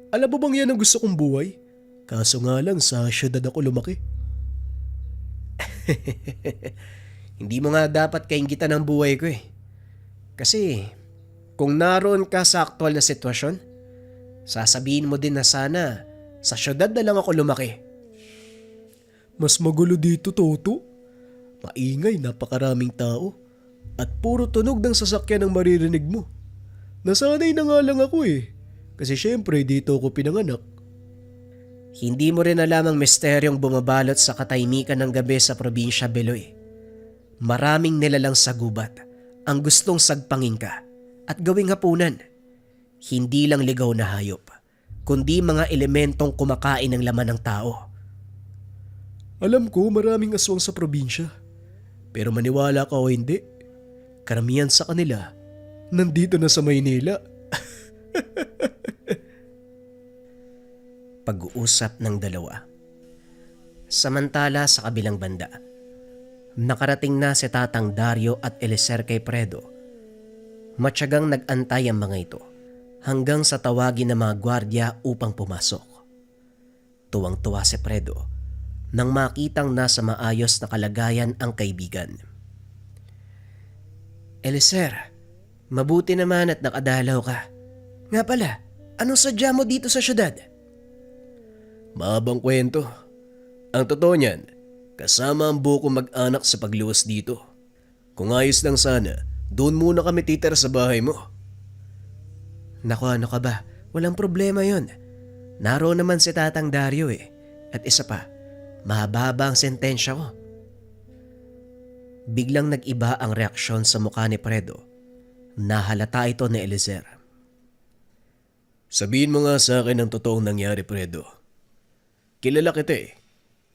Alam mo bang yan ang gusto kong buhay? Kaso nga lang sa syudad ako lumaki. Hindi mo nga dapat kainggitan ang buhay ko eh. Kasi kung naroon ka sa aktual na sitwasyon, sasabihin mo din na sana sa syudad na lang ako lumaki. Mas magulo dito, Toto. Maingay, napakaraming tao. At puro tunog ng sasakyan ang maririnig mo. Nasanay na nga lang ako eh. Kasi syempre dito ako pinanganak. Hindi mo rin alam ang misteryong bumabalot sa katahimikan ng gabi sa probinsya, Beloy. Maraming nilalang sa gubat ang gustong sagpangin ka at gawing hapunan. Hindi lang ligaw na hayop, kundi mga elementong kumakain ng laman ng tao. Alam ko maraming aswang sa probinsya. Pero maniwala ka o hindi, karamihan sa kanila nandito na sa Maynila. Pag-uusap ng dalawa. Samantala sa kabilang banda, nakarating na si Tatang Dario at Eliezer kay Fredo. Matyagang nag-antay ang mga ito hanggang sa tawagin ng mga gwardya upang pumasok. Tuwang-tuwa si Fredo nang makitang nasa maayos na kalagayan ang kaibigan. Eliezer, mabuti naman at nakadalaw ka. Nga pala, anong sadya mo dito sa syudad? Mahabang kwento. Ang totoo niyan, kasama ang buo kong mag-anak sa pagluwas dito. Kung ayos lang sana, doon muna kami titira sa bahay mo. Naku, ano ka ba? Walang problema yon. Naroon naman si Tatang Dario eh. At isa pa, mahaba ang sentensya ko. Biglang nag-iba ang reaksyon sa mukha ni Fredo. Nahalata ito ni Eliezer. Sabihin mo nga sa akin ang totoong nangyari, Fredo. Kilala kita eh.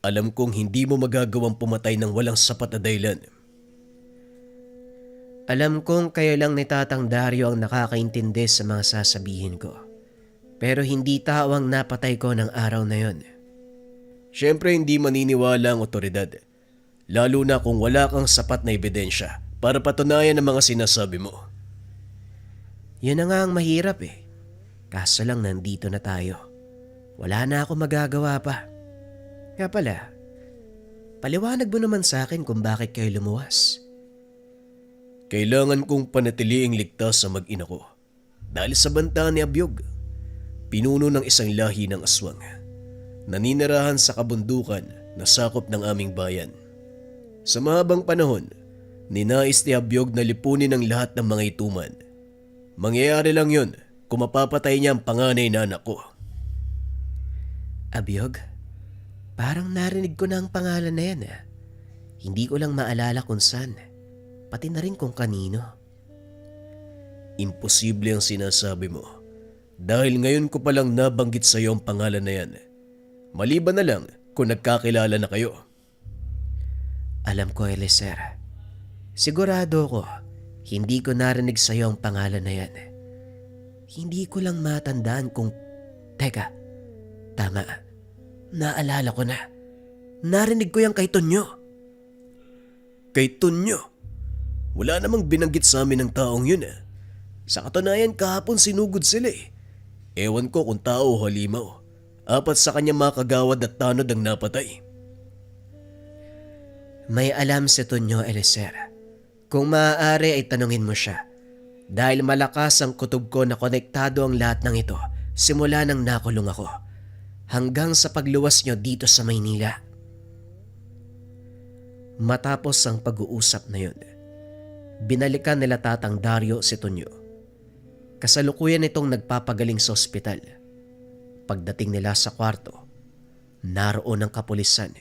Alam kong hindi mo magagawang pumatay ng walang sapat na dahilan. Alam kong kayo lang ni Tatang Dario ang nakakaintindi sa mga sasabihin ko. Pero hindi tao ang napatay ko ng araw na yon. Siyempre hindi maniniwala ang otoridad. Lalo na kung wala kang sapat na ebidensya para patunayan ang mga sinasabi mo. Yun na nga ang mahirap eh. Kaso lang nandito na tayo. Wala na ako magagawa pa. Nga pala, paliwanag mo naman sa akin kung bakit kayo lumuwas. Kailangan kong panatiliing ligtas sa mag-ina ko. Dahil sa banta ni Abyog, pinuno ng isang lahi ng aswang. Naninirahan sa kabundukan na sakop ng aming bayan. Sa mahabang panahon, ninais ni Abyog na lipunin ang lahat ng mga ituman. Mangyayari lang yun kung mapapatay niya ang panganay na anak ko. Abyog? Parang narinig ko na ang pangalan na yan ah. Hindi ko lang maalala kung saan. Pati na rin kung kanino. Imposible ang sinasabi mo. Dahil ngayon ko palang nabanggit sa iyo ang pangalan na yan. Maliban na lang kung nagkakilala na kayo. Alam ko, Eliezer. Sigurado ko, hindi ko narinig sa iyo ang pangalan na yan. Hindi ko lang matandaan kung... Teka, tama. Naalala ko na. Narinig ko yung kay Tonyo. Kay Tonyo? Wala namang binanggit sa amin ng taong yun ah. Sa katunayan kahapon sinugod sila eh. Ewan ko kung tao o halimaw. 4 sa kanya mga kagawad at tanod ang napatay. May alam si Tonyo, Eliezer. Kung maaari ay tanungin mo siya. Dahil malakas ang kutob ko na konektado ang lahat ng ito simula nang nakulong ako. Hanggang sa pagluwas nyo dito sa Maynila. Matapos ang pag-uusap na yun, binalikan nila Tatang Dario si Tonyo. Kasalukuyan itong nagpapagaling sa ospital. Pagdating nila sa kwarto, naroon ang kapulisan.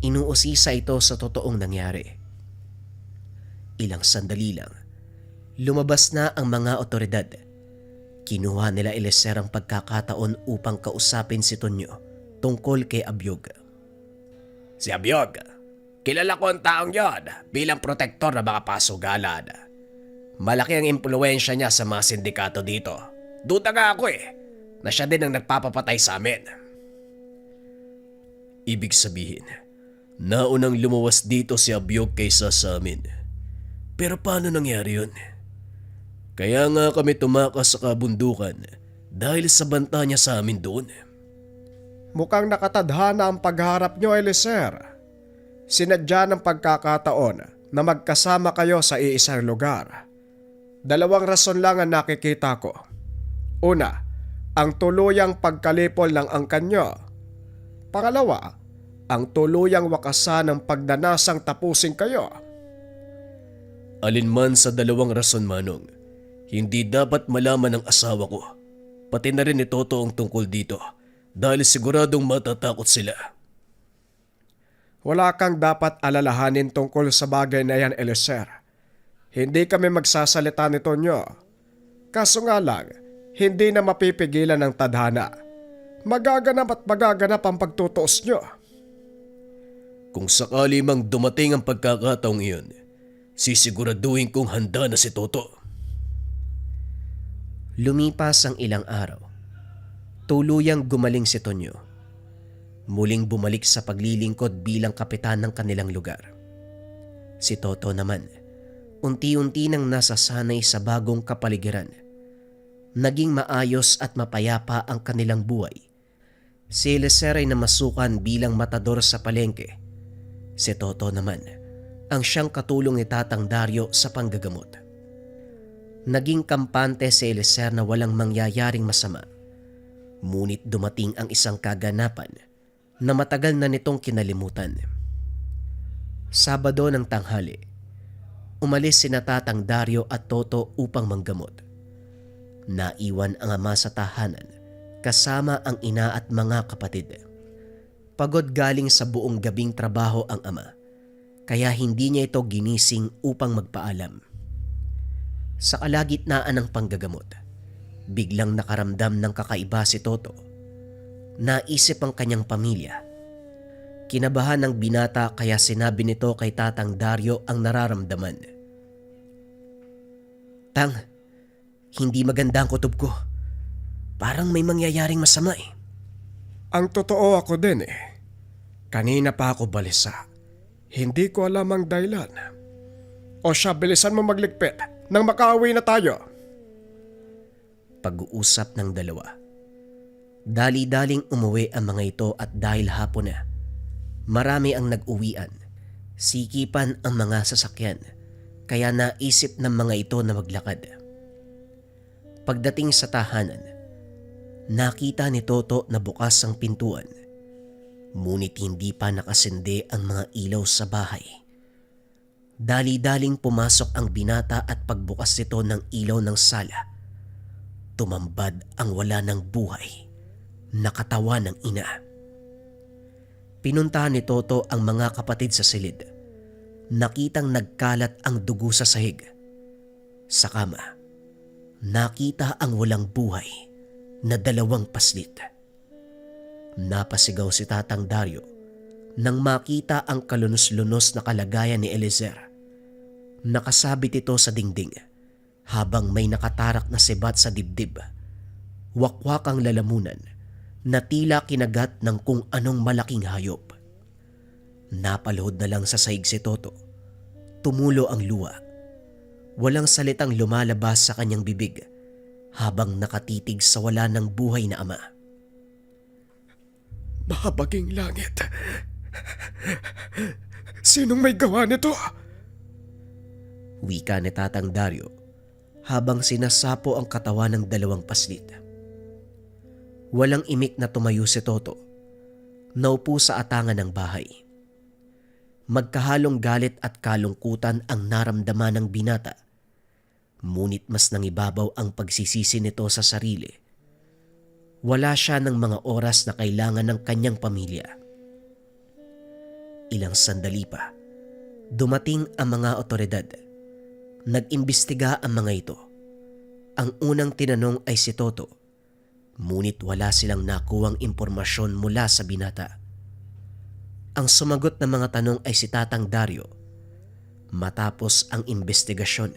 Inuusisa ito sa totoong nangyari. Ilang sandali lang, Lumabas na ang mga otoridad. Kinuha nila Eliezer ang pagkakataon upang kausapin si Tonyo tungkol kay Abyog. Si Abyog, kilala ko ang taong yon bilang protektor ng mga pasugalan. Malaki ang impluensya niya sa mga sindikato dito. Duda nga ako na siya din ang nagpapapatay sa amin. Ibig sabihin, naunang lumuwas dito si Abyog kaysa sa amin. Pero paano nangyari yun? Kaya nga kami tumakas sa kabundukan dahil sa banta niya sa amin doon. Mukhang nakatadhana ang pagharap nyo, Eliezer. Sinadya ng pagkakataon na magkasama kayo sa iisang lugar. Dalawang rason lang ang nakikita ko. Una, ang tuluyang pagkalipol ng angkan nyo. Pangalawa, ang tuluyang wakasan ng pagdanasang tapusin kayo. Alinman sa dalawang rason, Manong, hindi dapat malaman ng asawa ko. Pati na rin ni Toto ang tungkol dito dahil siguradong matatakot sila. Wala kang dapat alalahanin tungkol sa bagay na yan, Eliezer. Hindi kami magsasalita nito nyo. Kaso nga lang, hindi na mapipigilan ng tadhana. Magaganap at magaganap ang pagtutuos nyo. Kung sakali mang dumating ang pagkakataong iyon, sisiguraduhin kong handa na si Toto. Lumipas ang ilang araw. Tuluyang gumaling si Tonyo. Muling bumalik sa paglilingkod bilang kapitan ng kanilang lugar. Si Toto naman, unti-unti nang nasasanay sa bagong kapaligiran. Naging maayos at mapayapa ang kanilang buhay. Si Eliezer ay namasukan bilang matador sa palengke. Si Toto naman, ang siyang katulong ni Tatang Dario sa panggagamot. Naging kampante si Eliezer na walang mangyayaring masama. Ngunit dumating ang isang kaganapan na matagal na nitong kinalimutan. Sabado ng tanghali, umalis sina Tatang Dario at Toto upang manggamot. Naiwan ang ama sa tahanan kasama ang ina at mga kapatid. Pagod galing sa buong gabing trabaho ang ama, kaya hindi niya ito ginising upang magpaalam. Sa kalagitnaan ng panggagamot, biglang nakaramdam ng kakaiba si Toto. Naisip ang kanyang pamilya. Kinabahan ng binata kaya sinabi nito kay Tatang Dario ang nararamdaman. "Tang, hindi maganda ang kutob ko. Parang may mangyayaring masama eh." Ang totoo ako din Kanina pa ako balisa. Hindi ko alam ang dahilan. O siya, bilisan mo magligpit nang makauwi na tayo. Pag-uusap ng dalawa. Dali-daling umuwi ang mga ito at dahil hapon na, marami ang nag-uwian. Sikipan ang mga sasakyan, kaya naisip ng mga ito na maglakad. Pagdating sa tahanan, nakita ni Toto na bukas ang pintuan. Ngunit hindi pa nakasindi ang mga ilaw sa bahay. Dali-daling pumasok ang binata at pagbukas nito ng ilaw ng sala, tumambad ang wala ng buhay na katawan ng ina. Pinuntahan ni Toto ang mga kapatid sa silid. Nakitang nagkalat ang dugo sa sahig. Sa kama, nakita ang walang buhay na 2 paslit. Napasigaw si Tatang Dario nang makita ang kalunos-lunos na kalagayan ni Eliezer. Nakasabit ito sa dingding habang may nakatarak na sibat sa dibdib. Wakwak ang lalamunan na tila kinagat ng kung anong malaking hayop. Napalhod na lang sa sahig si Toto. Tumulo ang luha. Walang salitang lumalabas sa kanyang bibig habang nakatitig sa wala ng buhay na ama. Mahabaging langit. Sinong may gawa nito? Wika ni Tatang Dario habang sinasapo ang katawan ng 2 paslit. Walang imik na tumayo si Toto. Naupo sa atangan ng bahay. Magkahalong galit at kalungkutan ang naramdaman ng binata. Ngunit mas nangibabaw ang pagsisisi nito sa sarili. Wala siya ng mga oras na kailangan ng kanyang pamilya. Ilang sandali pa, dumating ang mga otoridad. Nag-imbestiga ang mga ito. Ang unang tinanong ay si Toto, ngunit wala silang nakuwang impormasyon mula sa binata. Ang sumagot na mga tanong ay si Tatang Dario. Matapos ang investigasyon,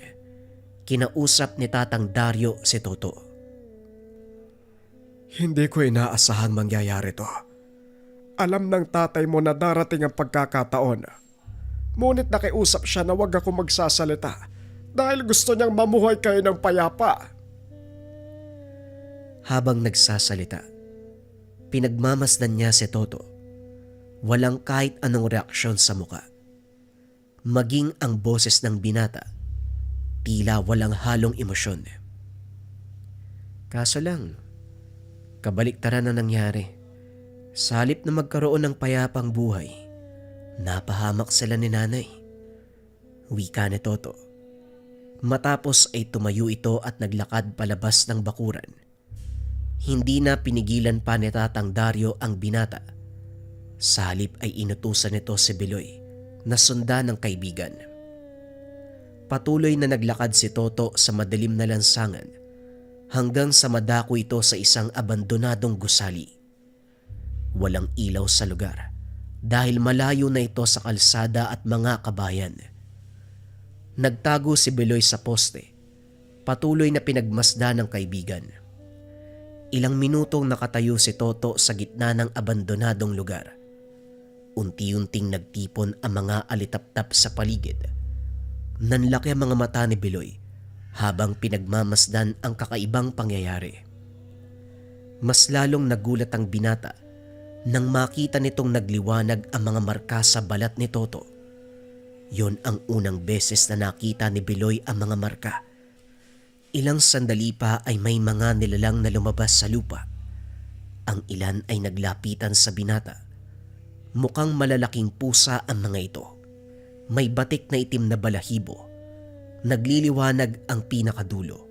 kinausap ni Tatang Dario si Toto. Hindi ko inaasahang mangyayari to. Alam ng tatay mo na darating ang pagkakataon. Ngunit nakiusap siya na wag ako magsasalita dahil gusto niyang mamuhay kayo ng payapa. Habang nagsasalita, pinagmamasdan niya si Toto. Walang kahit anong reaksyon sa muka. Maging ang boses ng binata, tila walang halong emosyon. Kaso lang, kabaliktaran na nangyari. Sa halip na magkaroon ng payapang buhay, napahamak sila ni nanay. Wika ni Toto. Matapos ay tumayo ito at naglakad palabas ng bakuran. Hindi na pinigilan pa ni Tatang Dario ang binata. Sa halip ay inutusan nito si Beloy na sundan ng kaibigan. Patuloy na naglakad si Toto sa madilim na lansangan hanggang sa madako ito sa isang abandonadong gusali. Walang ilaw sa lugar dahil malayo na ito sa kalsada at mga kabayan. Nagtago si Beloy sa poste. Patuloy na pinagmasda ng kaibigan. Ilang minutong nakatayo si Toto sa gitna ng abandonadong lugar. Unti-unting nagtipon ang mga alitaptap sa paligid. Nanlaki ang mga mata ni Beloy habang pinagmamasdan ang kakaibang pangyayari. Mas lalong nagulat ang binata nang makita nitong nagliwanag ang mga marka sa balat ni Toto. Yon ang unang beses na nakita ni Beloy ang mga marka. Ilang sandali pa ay may mga nilalang na lumabas sa lupa. Ang ilan ay naglapitan sa binata. Mukhang malalaking pusa ang mga ito. May batik na itim na balahibo. Nagliliwanag ang pinakadulo.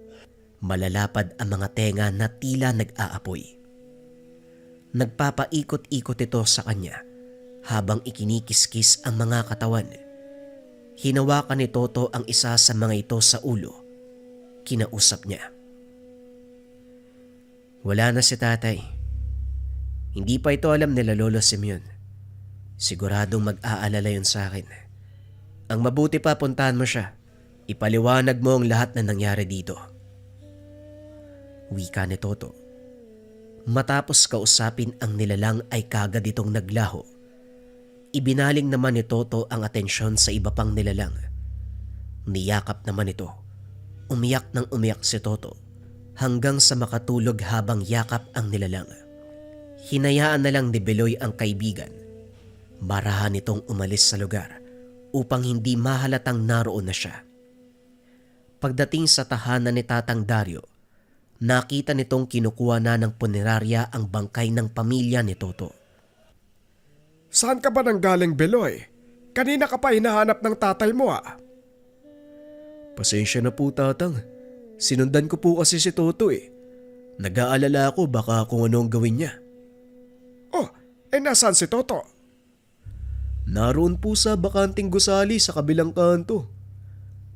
Malalapad ang mga tenga na tila nag-aapoy. Nagpapaikot-ikot ito sa kanya habang ikinikiskis ang mga katawan. Hinawakan ni Toto ang isa sa mga ito sa ulo. Kinausap niya. Wala na si tatay. Hindi pa ito alam nila Lolo Simeon. Siguradong mag-aalala yun sa akin. Ang mabuti pa, puntahan mo siya. Ipaliwanag mo ang lahat na nangyari dito. Wika ni Toto. Matapos kausapin ang nilalang ay kagad itong naglaho. Ibinaling naman ni Toto ang atensyon sa iba pang nilalang. Niyakap naman ito. Umiyak ng umiyak si Toto hanggang sa makatulog habang yakap ang nilalang. Hinayaan na lang ni Beloy ang kaibigan. Marahan itong umalis sa lugar upang hindi mahalatang naroon na siya. Pagdating sa tahanan ni Tatang Dario, nakita nitong kinukuha na ng punerarya ang bangkay ng pamilya ni Toto. Saan ka ba nanggaling, Beloy? Kanina ka pa hinahanap ng tatay mo Pasensya na po, Tatang. Sinundan ko po kasi si Toto eh. Nag-aalala ako baka kung ano ang gawin niya. Oh, nasaan si Toto? Naroon po sa bakanting gusali sa kabilang kanto.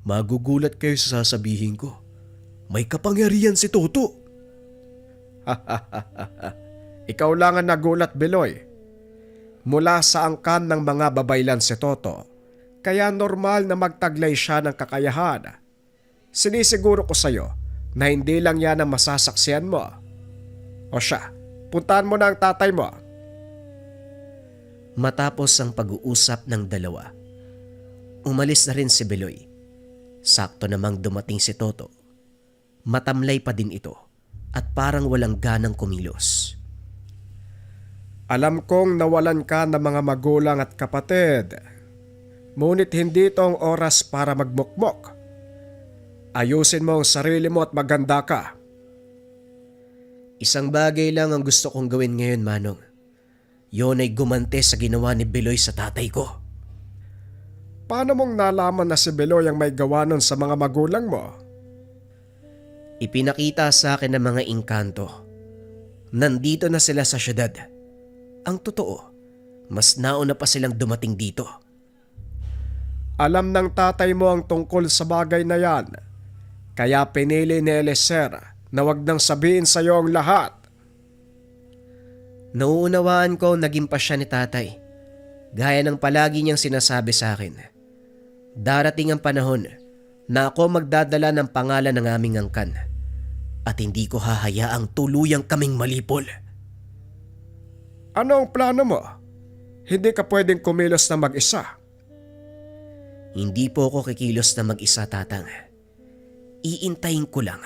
Magugulat kayo sa sasabihin ko. May kapangyarihan si Toto. Ikaw lang ang nagulat, Beloy. Mula sa angkan ng mga babaylan si Toto, kaya normal na magtaglay siya ng kakayahan. Sinisiguro ko sa'yo na hindi lang yan ang masasaksiyan mo. O siya, puntahan mo na ang tatay mo. Matapos ang pag-uusap ng dalawa, umalis na rin si Beloy. Sakto namang dumating si Toto. Matamlay pa din ito at parang walang ganang kumilos. Alam kong nawalan ka ng mga magulang at kapatid. Ngunit hindi ito ang oras para magmukmok. Ayusin mo ang sarili mo at maganda ka. Isang bagay lang ang gusto kong gawin ngayon, Manong. Yon ay gumante sa ginawa ni Beloy sa tatay ko. Paano mong nalaman na si Beloy ang may gawa nun sa mga magulang mo? Ipinakita sa akin ng mga engkanto. Nandito na sila sa syudad. Ang totoo, mas nauna pa silang dumating dito. Alam ng tatay mo ang tungkol sa bagay na yan. Kaya pinili ni Eliezer na wag nang sabihin sa iyo ang lahat. Nauunawaan ko naging pasya ni tatay. Gaya ng palagi niyang sinasabi sa akin. Darating ang panahon na ako magdadala ng pangalan ng aming angkan at hindi ko hahayaang tuluyang kaming malipol. Ano ang plano mo? Hindi ka pwedeng kumilos na mag-isa. Hindi po ako kikilos na mag-isa, tatang. Iintayin ko lang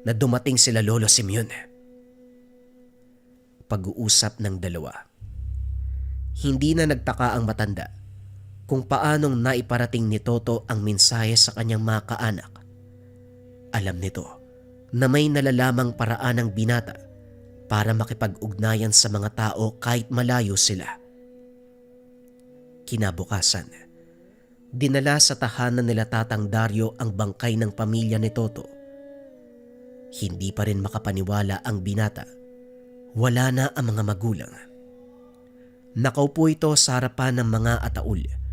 na dumating sila Lolo Simeon. Pag-uusap ng dalawa. Hindi na nagtaka ang matanda kung paanong naiparating ni Toto ang mensahe sa kanyang mga kaanak. Alam nito na may nalalamang paraan ng binata para makipag-ugnayan sa mga tao kahit malayo sila. Kinabukasan, dinala sa tahanan nila Tatang Dario ang bangkay ng pamilya ni Toto. Hindi pa rin makapaniwala ang binata. Wala na ang mga magulang. Nakaupo ito sa harapan ng mga ataul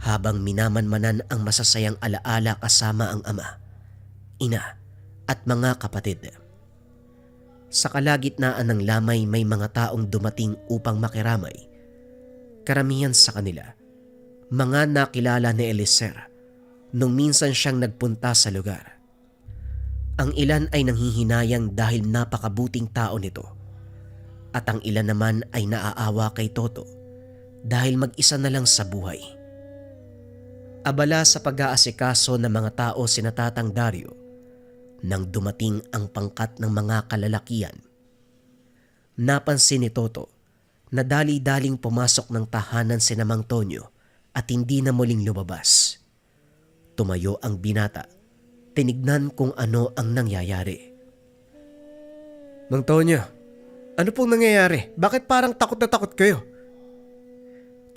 habang minamanmanan ang masasayang alaala kasama ang ama, ina at mga kapatid. Sa kalagitnaan ng lamay may mga taong dumating upang makiramay. Karamihan sa kanila, mga nakilala ni Eliezer nung minsan siyang nagpunta sa lugar. Ang ilan ay nanghihinayang dahil napakabuting tao nito. At ang ilan naman ay naaawa kay Toto dahil mag-isa na lang sa buhay. Abala sa pag-aasikaso ng mga tao sina Tatang Dario nang dumating ang pangkat ng mga kalalakian. Napansin ni Toto na dali-daling pumasok ng tahanan si Mang Tonyo at hindi na muling lumabas. Tumayo ang binata, tinignan kung ano ang nangyayari. Mang Tonyo, ano pong nangyayari? Bakit parang takot na takot kayo?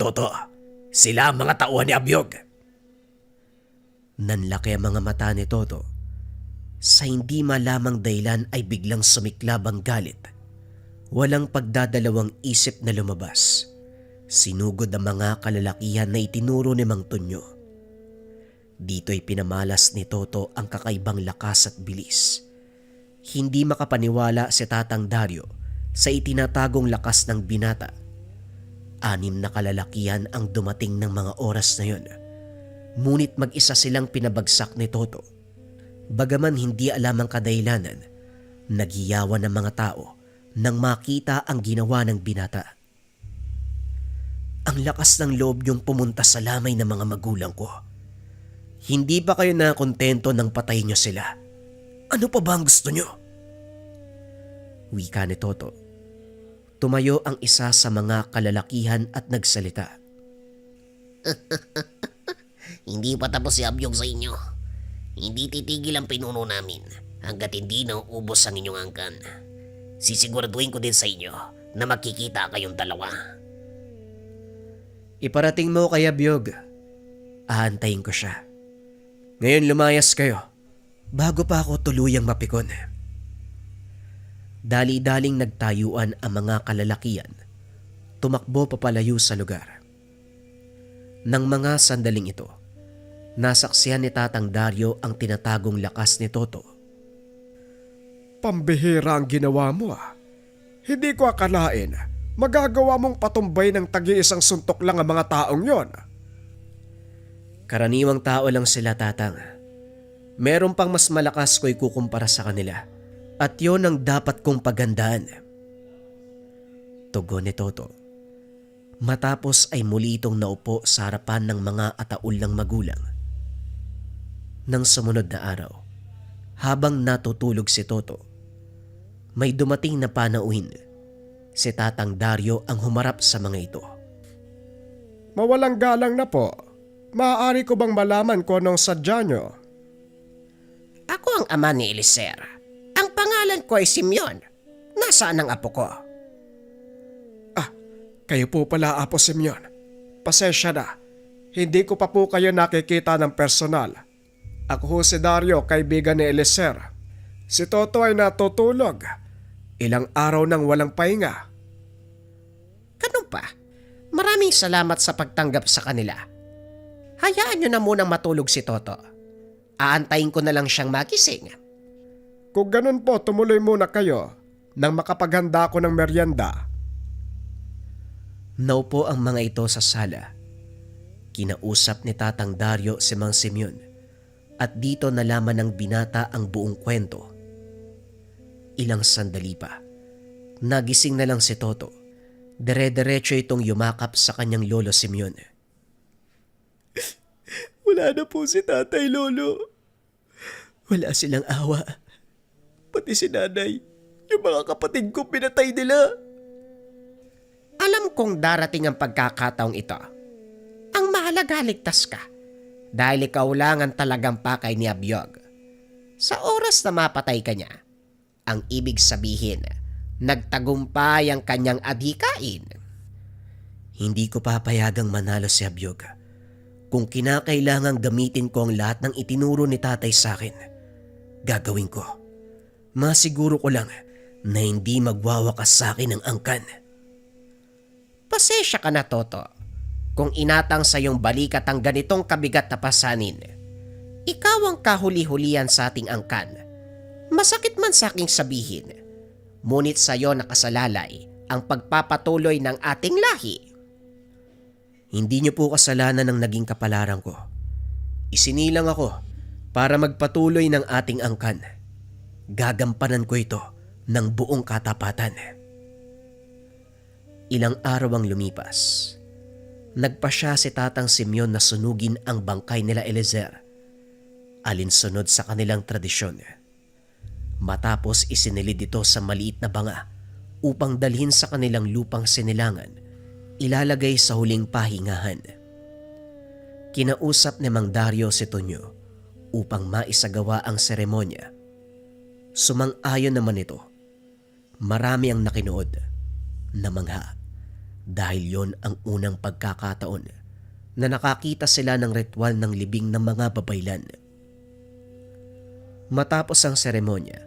Toto, sila ang mga tauhan ni Abyog. Nanlaki ang mga mata ni Toto. Sa hindi malamang dahilan ay biglang sumiklab ang galit. Walang pagdadalawang isip na lumabas. Sinugod ang mga kalalakihan na itinuro ni Mang Tonyo. Dito'y pinamalas ni Toto ang kakaibang lakas at bilis. Hindi makapaniwala si Tatang Dario sa itinatagong lakas ng binata. 6 na kalalakihan ang dumating ng mga oras na yon. Ngunit mag-isa silang pinabagsak ni Toto. Bagaman hindi alam ang kadahilanan, nagiyawan ng mga tao nang makita ang ginawa ng binata. Ang lakas ng loob niyong pumunta sa lamay ng mga magulang ko. Hindi ba kayo nakontento nang patayin niyo sila? Ano pa ba ang gusto niyo? Wika ni Toto. Tumayo ang isa sa mga kalalakihan at nagsalita. Hindi pa tapos si Abyog sa inyo. Hindi titigil ang pinuno namin hanggat hindi nauubos ang inyong angkan. Sisiguraduhin ko din sa inyo na makikita kayong dalawa. Iparating mo kay Abyog. Aantayin ko siya. Ngayon lumayas kayo bago pa ako tuluyang mapikon. Dali-daling nagtayuan ang mga kalalakian. Tumakbo papalayo sa lugar. Nang mga sandaling ito, nasaksihan ni Tatang Dario ang tinatagong lakas ni Toto. Pambihira ang ginawa mo ah. Hindi ko akalain magagawa mong patumbay ng tagi-isang suntok lang ang mga taong yon. Karaniwang tao lang sila, Tatang. Meron pang mas malakas ko ikukumpara sa kanila. At yon ang dapat kong pagandaan. Tugon ni Toto. Matapos ay muli itong naupo sa harapan ng mga ataul ng magulang. Nang sumunod na araw, habang natutulog si Toto, may dumating na panauhin. Si Tatang Dario ang humarap sa mga ito. Mawalang galang na po. Maaari ko bang malaman kung anong sadya nyo? Ako ang ama ni Eliezer. Ang pangalan ko ay Simeon. Nasaan ang apo ko? Kayo po pala, Apo Simeon. Pasensya na. Hindi ko pa po kayo nakikita ng personal. Ako ho si Dario, kaibigan ni Eliezer. Si Toto ay natutulog. Ilang araw nang walang pahinga. Ganun pa. Maraming salamat sa pagtanggap sa kanila. Hayaan nyo na munang matulog si Toto. Aantayin ko na lang siyang magising. Kung ganun po, tumuloy muna kayo nang makapaghanda ako ng merienda. Naupo ang mga ito sa sala. Kinausap ni Tatang Dario si Mang Simeon at dito nalaman ng binata ang buong kwento. Ilang sandali pa, nagising na lang si Toto. Dire-diretso itong yumakap sa kanyang lolo Simeon. Wala na po si tatay, lolo. Wala silang awa. Pati si nanay. Yung mga kapatid ko pinatay nila. Alam kong darating ang pagkakataong ito. Ang mahalaga, ligtas ka. Dahil ikaw lang ang talagang pakay ni Abyog. Sa oras na mapatay ka niya, ang ibig sabihin, nagtagumpay ang kanyang adhikain. Hindi ko papayagang manalo si Abyog. Kung kinakailangang gamitin ko ang lahat ng itinuro ni tatay sa akin, gagawin ko. Masiguro ko lang na hindi magwawakas sa akin ang angkan. Pasensya ka na, Toto. Kung inatang sa iyong balikat ang ganitong kabigat na pasanin, ikaw ang kahuli-hulian sa ating angkan. Masakit man sa aking sabihin, ngunit sa iyo nakasalalay ang pagpapatuloy ng ating lahi. Hindi niyo po kasalanan ng naging kapalaran ko. Isinilang ako para magpatuloy ng ating angkan. Gagampanan ko ito ng buong katapatan. Ilang araw ang lumipas. Nagpasya si Tatang Simeon na sunugin ang bangkay nila Eliezer, alinsunod sa kanilang tradisyon. Matapos isinilid ito sa maliit na banga upang dalhin sa kanilang lupang sinilangan, ilalagay sa huling pahingahan. Kinausap ni Mang Dario si Tonyo upang maisagawa ang seremonya. Sumang-ayon naman ito. Marami ang nakinood na mangha dahil yon ang unang pagkakataon na nakakita sila ng ritual ng libing ng mga babaylan. Matapos ang seremonya,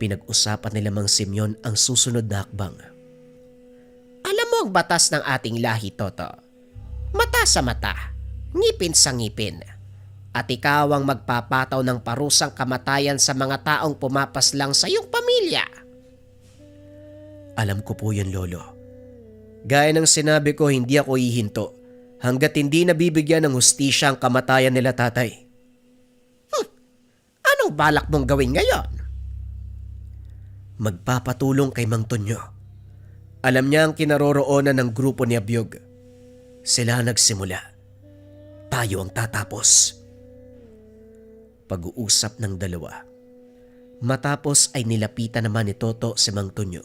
pinag-usapan nila Mang Simeon ang susunod na hakbang. Alam mo ang batas ng ating lahi, Toto. Mata sa mata, ngipin sa ngipin. At ikaw ang magpapataw ng parusang kamatayan sa mga taong pumapaslang sa iyong pamilya. Alam ko po yun, Lolo. Gaya ng sinabi ko, hindi ako hihinto hanggat hindi nabibigyan ng hustisya ang kamatayan nila tatay. Anong balak mong gawin ngayon? Magpapatulong kay Mang Tonyo. Alam niya ang kinaroroonan ng grupo ni Abyog. Sila nagsimula. Tayo ang tatapos. Pag-uusap ng dalawa. Matapos ay nilapitan naman ni Toto si Mang Tonyo.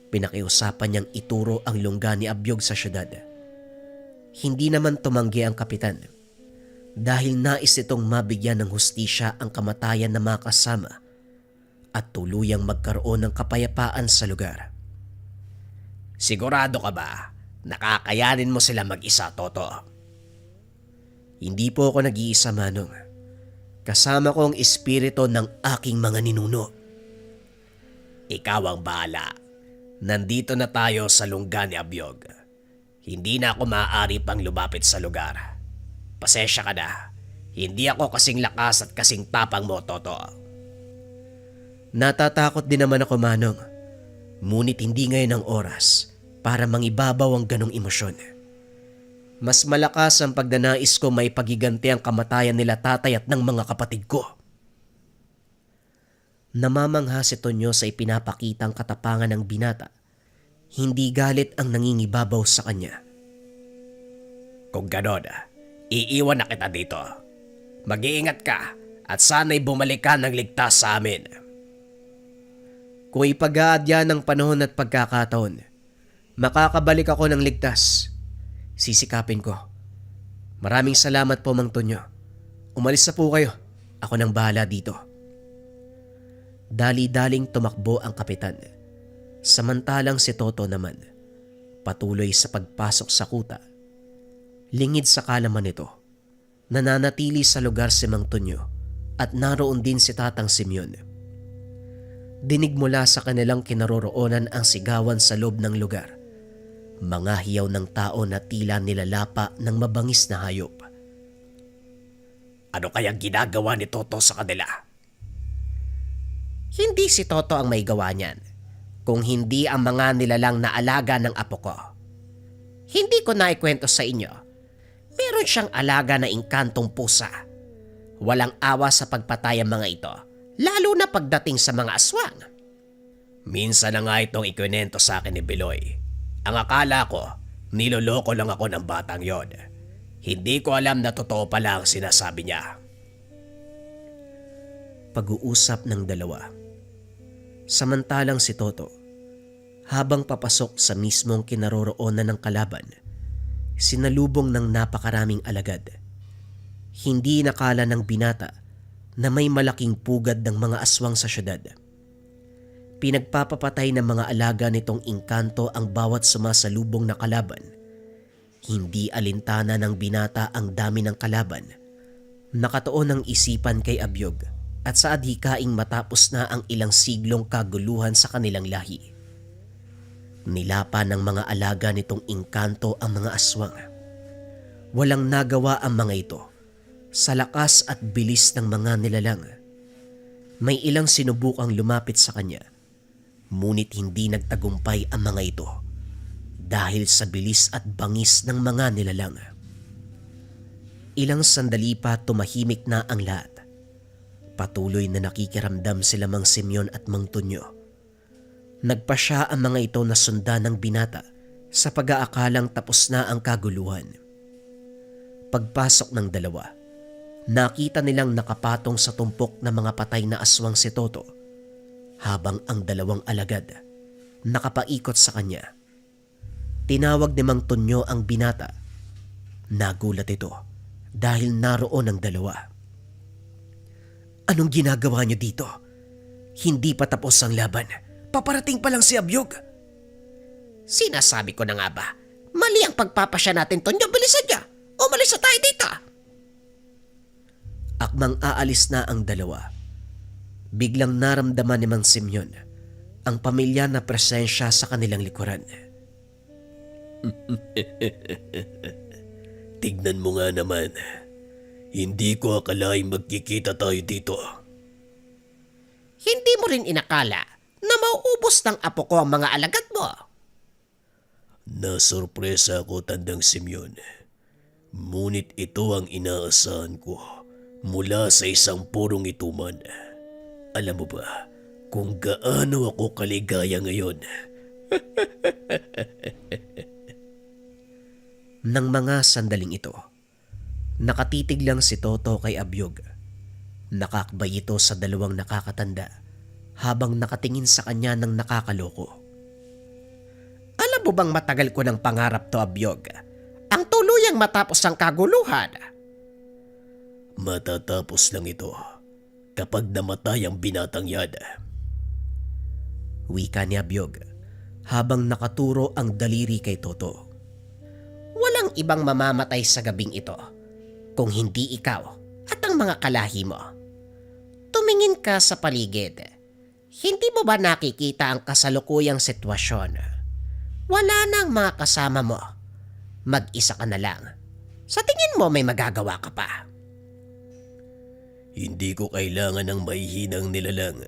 Pinakiusapan niyang ituro ang lungga ni Abyog sa syudad. Hindi naman tumanggi ang kapitan dahil nais itong mabigyan ng hustisya ang kamatayan ng mga kasama at tuluyang magkaroon ng kapayapaan sa lugar. Sigurado ka ba? Nakakayanin mo sila mag-isa, Toto? Hindi po ako nag-iisa, Manong. Kasama ko ang espiritu ng aking mga ninuno. Ikaw ang bahala. Nandito na tayo sa lungga ni Abyog. Hindi na ako maaari pang lumapit sa lugar. Pasensya ka na. Hindi ako kasing lakas at kasing tapang mo, Toto. Natatakot din naman ako, Manong. Ngunit hindi ngayon ang oras para mangibabaw ang ganong emosyon. Mas malakas ang pagdanais ko may pagiganti ang kamatayan nila tatay at ng mga kapatid ko. Namamangha si Tonyo sa ipinapakitang katapangan ng binata. Hindi galit ang nangingibabaw sa kanya. Kung ganon, iiwan na kita dito. Mag-iingat ka at sana'y bumalik ka ng ligtas sa amin. Kung ipag-aadya ng panahon at pagkakataon, makakabalik ako ng ligtas. Sisikapin ko. Maraming salamat po, Mang Tonyo. Umalis na po kayo. Ako nang bahala dito. Dali-daling tumakbo ang kapitan. Samantalang si Toto naman, patuloy sa pagpasok sa kuta. Lingid sa kalaman nito, nananatili sa lugar si Mang Tonyo at naroon din si Tatang Simeon. Dinig mula sa kanilang kinaroroonan ang sigawan sa loob ng lugar. Mga hiyaw ng tao na tila nilalapa ng mabangis na hayop. Ano kayang ginagawa ni Toto sa kanila? Hindi si Toto ang may gawa niyan, kung hindi ang mga nilalang na alaga ng apo ko. Hindi ko naikwento sa inyo. Meron siyang alaga na inkantong pusa. Walang awa sa pagpatay ang mga ito, lalo na pagdating sa mga aswang. Minsan na nga itong ikwento sa akin ni Biloy. Ang akala ko, niloloko lang ako ng batang yon. Hindi ko alam na totoo pala ang sinasabi niya. Pag-uusap ng dalawa. Samantalang si Toto, habang papasok sa mismong kinaroroonan ng kalaban, sinalubong ng napakaraming alagad. Hindi nakala ng binata na may malaking pugad ng mga aswang sa syudad. Pinagpapapatay ng mga alaga nitong engkanto ang bawat sumasalubong na kalaban. Hindi alintana ng binata ang dami ng kalaban. Nakatuon ang isipan kay Abyog at sa adhikaing matapos na ang ilang siglong kaguluhan sa kanilang lahi. Nilapa ng mga alaga nitong engkanto ang mga aswang. Walang nagawa ang mga ito sa lakas at bilis ng mga nilalang. May ilang sinubukang lumapit sa kanya, ngunit hindi nagtagumpay ang mga ito dahil sa bilis at bangis ng mga nilalang. Ilang sandali pa tumahimik na ang lahat. Patuloy na nakikiramdam sila Mang Simeon at Mang Tonyo. Nagpasya ang mga ito na sundan ng binata sa pag-aakalang tapos na ang kaguluhan. Pagpasok ng dalawa, nakita nilang nakapatong sa tumpok na mga patay na aswang si Toto, habang ang dalawang alagad nakapaikot sa kanya. Tinawag ni Mang Tonyo ang binata. Nagulat ito dahil naroon ang dalawa. Anong ginagawa niyo dito? Hindi pa tapos ang laban. Paparating pa lang si Abyog. Sinasabi ko na nga ba, mali ang pagpapasya natin, Tonyo. Bilisan niya! Umalis na tayo dito! Akmang aalis na ang dalawa, biglang naramdaman ni Mang Simeon ang pamilya na presensya sa kanilang likuran. Tignan mo nga naman. Hindi ko akalaing magkikita tayo dito. Hindi mo rin inakala na mauubos ng apo ko ang mga alagad mo. Nasurpresa ako, Tandang Simeon. Ngunit ito ang inaasahan ko mula sa isang purong ituman. Alam mo ba kung gaano ako kaligaya ngayon? Nang mga sandaling ito, nakatitig lang si Toto kay Abyog. Nakakbay ito sa dalawang nakakatanda habang nakatingin sa kanya ng nakakaloko. Alam mo bang matagal ko ng pangarap to, Abyog? Ang tuluyang matapos ang kaguluhan. Matatapos lang ito kapag namatay ang binatang yan. Wika ni Abyog habang nakaturo ang daliri kay Toto. Walang ibang mamamatay sa gabing ito kung hindi ikaw at ang mga kalahi mo. Tumingin ka sa paligid. Hindi mo ba nakikita ang kasalukuyang sitwasyon? Wala na ang mga kasama mo. Mag-isa ka na lang. Sa tingin mo may magagawa ka pa? Hindi ko kailangan ng mahihinang nilalang.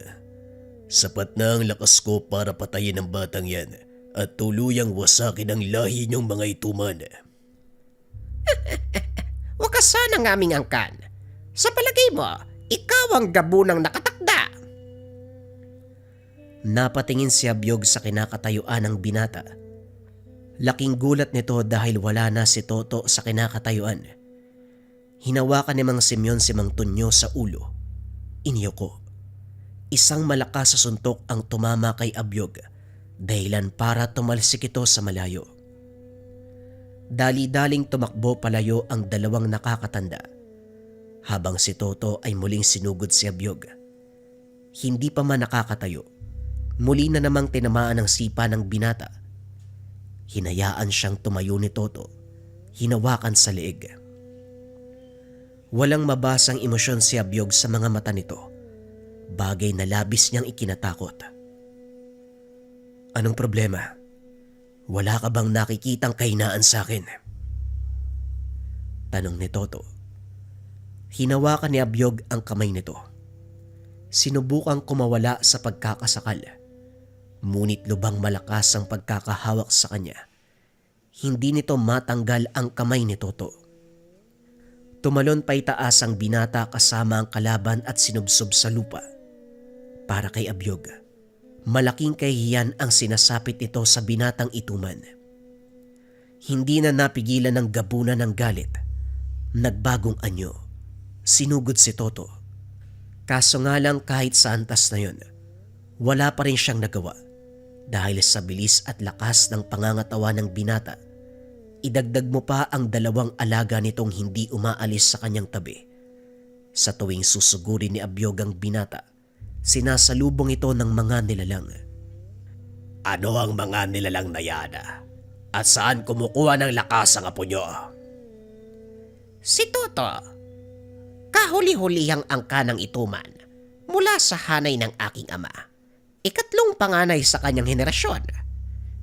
Sapat na ang lakas ko para patayin ang batang yan at tuluyang wasakin ang lahi niyong mga ituman. Wakas sana ng aming angkan. Sa palagay mo, ikaw ang gabunang nakatakda. Napatingin si Abyog sa kinakatayuan ng binata. Laking gulat nito dahil wala na si Toto sa kinakatayuan. Hinawakan ni Mang Simeon si Mang Tonyo sa ulo. Iniyoko. Isang malakas sa suntok ang tumama kay Abyog, dahilan para tumalsik ito sa malayo. Dali-daling tumakbo palayo ang dalawang nakakatanda, habang si Toto ay muling sinugod si Abyog. Hindi pa man nakakatayo, muli na namang tinamaan ng sipa ng binata. Hinayaan siyang tumayo ni Toto, hinawakan sa leeg. Walang mabasang emosyon si Abyog sa mga mata nito, bagay na labis niyang ikinatakot. Anong problema? Wala ka bang nakikitang kahinaan sa akin? Tanong ni Toto. Hinawakan ni Abyog ang kamay nito. Sinubukang kumawala sa pagkakasakal. Ngunit lubang malakas ang pagkakahawak sa kanya. Hindi nito matanggal ang kamay ni Toto. Tumalon pa itaas ang binata kasama ang kalaban at sinubsob sa lupa. Para kay Abyog, malaking kahihiyan ang sinasapit nito sa binatang ituman. Hindi na napigilan ng gabunan ng galit. Nagbagong anyo. Sinugod si Toto. Kaso nga lang kahit sa antas na yun, wala pa rin siyang nagawa dahil sa bilis at lakas ng pangangatawa ng binata. Idagdag mo pa ang 2 alaga nitong hindi umaalis sa kanyang tabi. Sa tuwing susugurin ni Abyog ang binata, sinasalubong ito ng mga nilalang. Ano ang mga nilalang na yan? At saan kumukuha ng lakas ang apo nyo? Si Toto, kahuli-hulihang angka ng ituman mula sa hanay ng aking ama. 3 panganay sa kanyang henerasyon.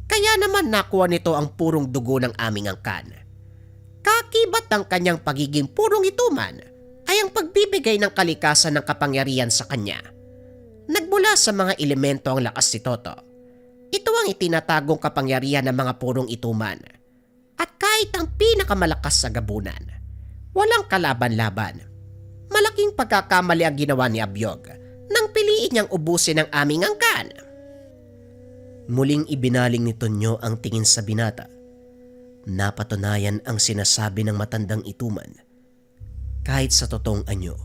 Kaya naman nakuha nito ang purong dugo ng aming angkan. Kakibat ng kanyang pagiging purong ituman ay ang pagbibigay ng kalikasan ng kapangyarihan sa kanya. Nagmula sa mga elemento ang lakas ni Toto. Ito ang itinatagong kapangyarihan ng mga purong ituman. At kahit ang pinakamalakas sa gabunan, walang kalaban-laban. Malaking pagkakamali ang ginawa ni Abyog nang piliin niyang ubusin ang aming angkan. Muling ibinaling ni Tonyo ang tingin sa binata. Napatunayan ang sinasabi ng matandang ituman. Kahit sa totoong anyo,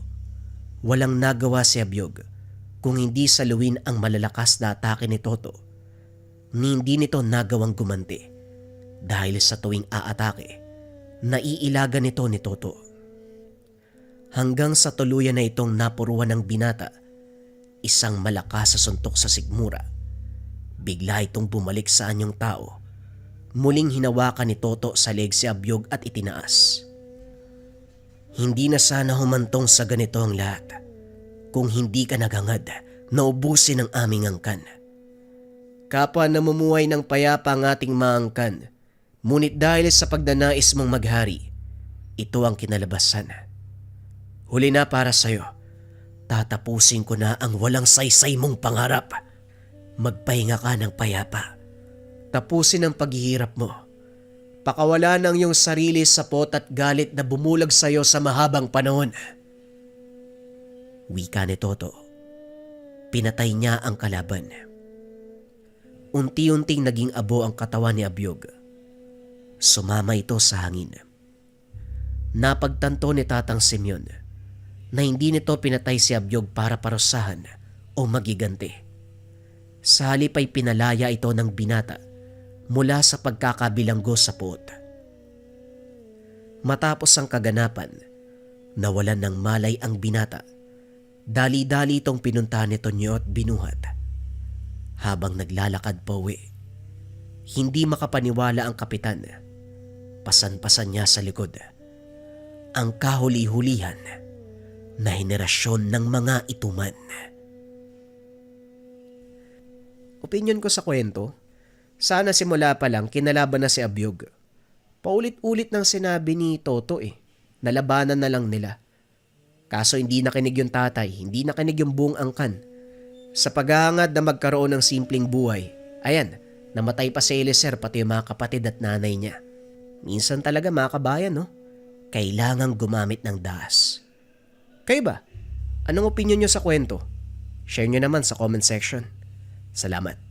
walang nagawa si Abyog kung hindi saluin ang malalakas na atake ni Toto. Hindi nito nagawang gumanti dahil sa tuwing aatake, naiilaga nito ni Toto. Hanggang sa tuluyan na itong napuruan ng binata, isang malakas sa suntok sa sigmura. Bigla itong bumalik sa anyong tao. Muling hinawakan ni Toto sa leg si Abyog at itinaas. Hindi na sana humantong sa ganito ang lahat kung hindi ka naghangad na ubusin ang aming angkan. Kapwa namumuhay ng payapa ang ating mga angkan, ngunit dahil sa pagdanais mong maghari, ito ang kinalabasan. Huli na para sa'yo. Tatapusin ko na ang walang saysay mong pangarap. Magpahinga ka ng payapa. Tapusin ang paghihirap mo. Pakawala ng iyong sarili sa pot at galit na bumulag sa iyo sa mahabang panahon. Wika ni Toto. Pinatay niya ang kalaban. Unti-unting naging abo ang katawan ni Abyog. Sumama ito sa hangin. Napagtanto ni Tatang Simeon na hindi nito pinatay si Abyog para parusahan o magiganti. Sa halip ay pinalaya ito ng binata mula sa pagkakabilanggo sa puot. Matapos ang kaganapan, nawalan ng malay ang binata. Dali-dali itong pinuntahan ni Tonyo at binuhat. Habang naglalakad pa uwi, hindi makapaniwala ang kapitan. Pasan-pasan niya sa likod ang kahuli-hulihan na henerasyon ng mga ituman. Opinyon ko sa kwento, sana simula pa lang kinalaban na si Abyog. Paulit-ulit nang sinabi ni Toto nalabanan na lang nila. Kaso hindi nakinig yung tatay, hindi nakinig yung buong angkan. Sa paghahangad na magkaroon ng simpleng buhay, ayan, namatay pa si Eliezer pati yung mga kapatid at nanay niya. Minsan talaga mga kabayan, no? Kailangang gumamit ng dahas. Kayo ba? Anong opinyon nyo sa kwento? Share nyo naman sa comment section. Salamat.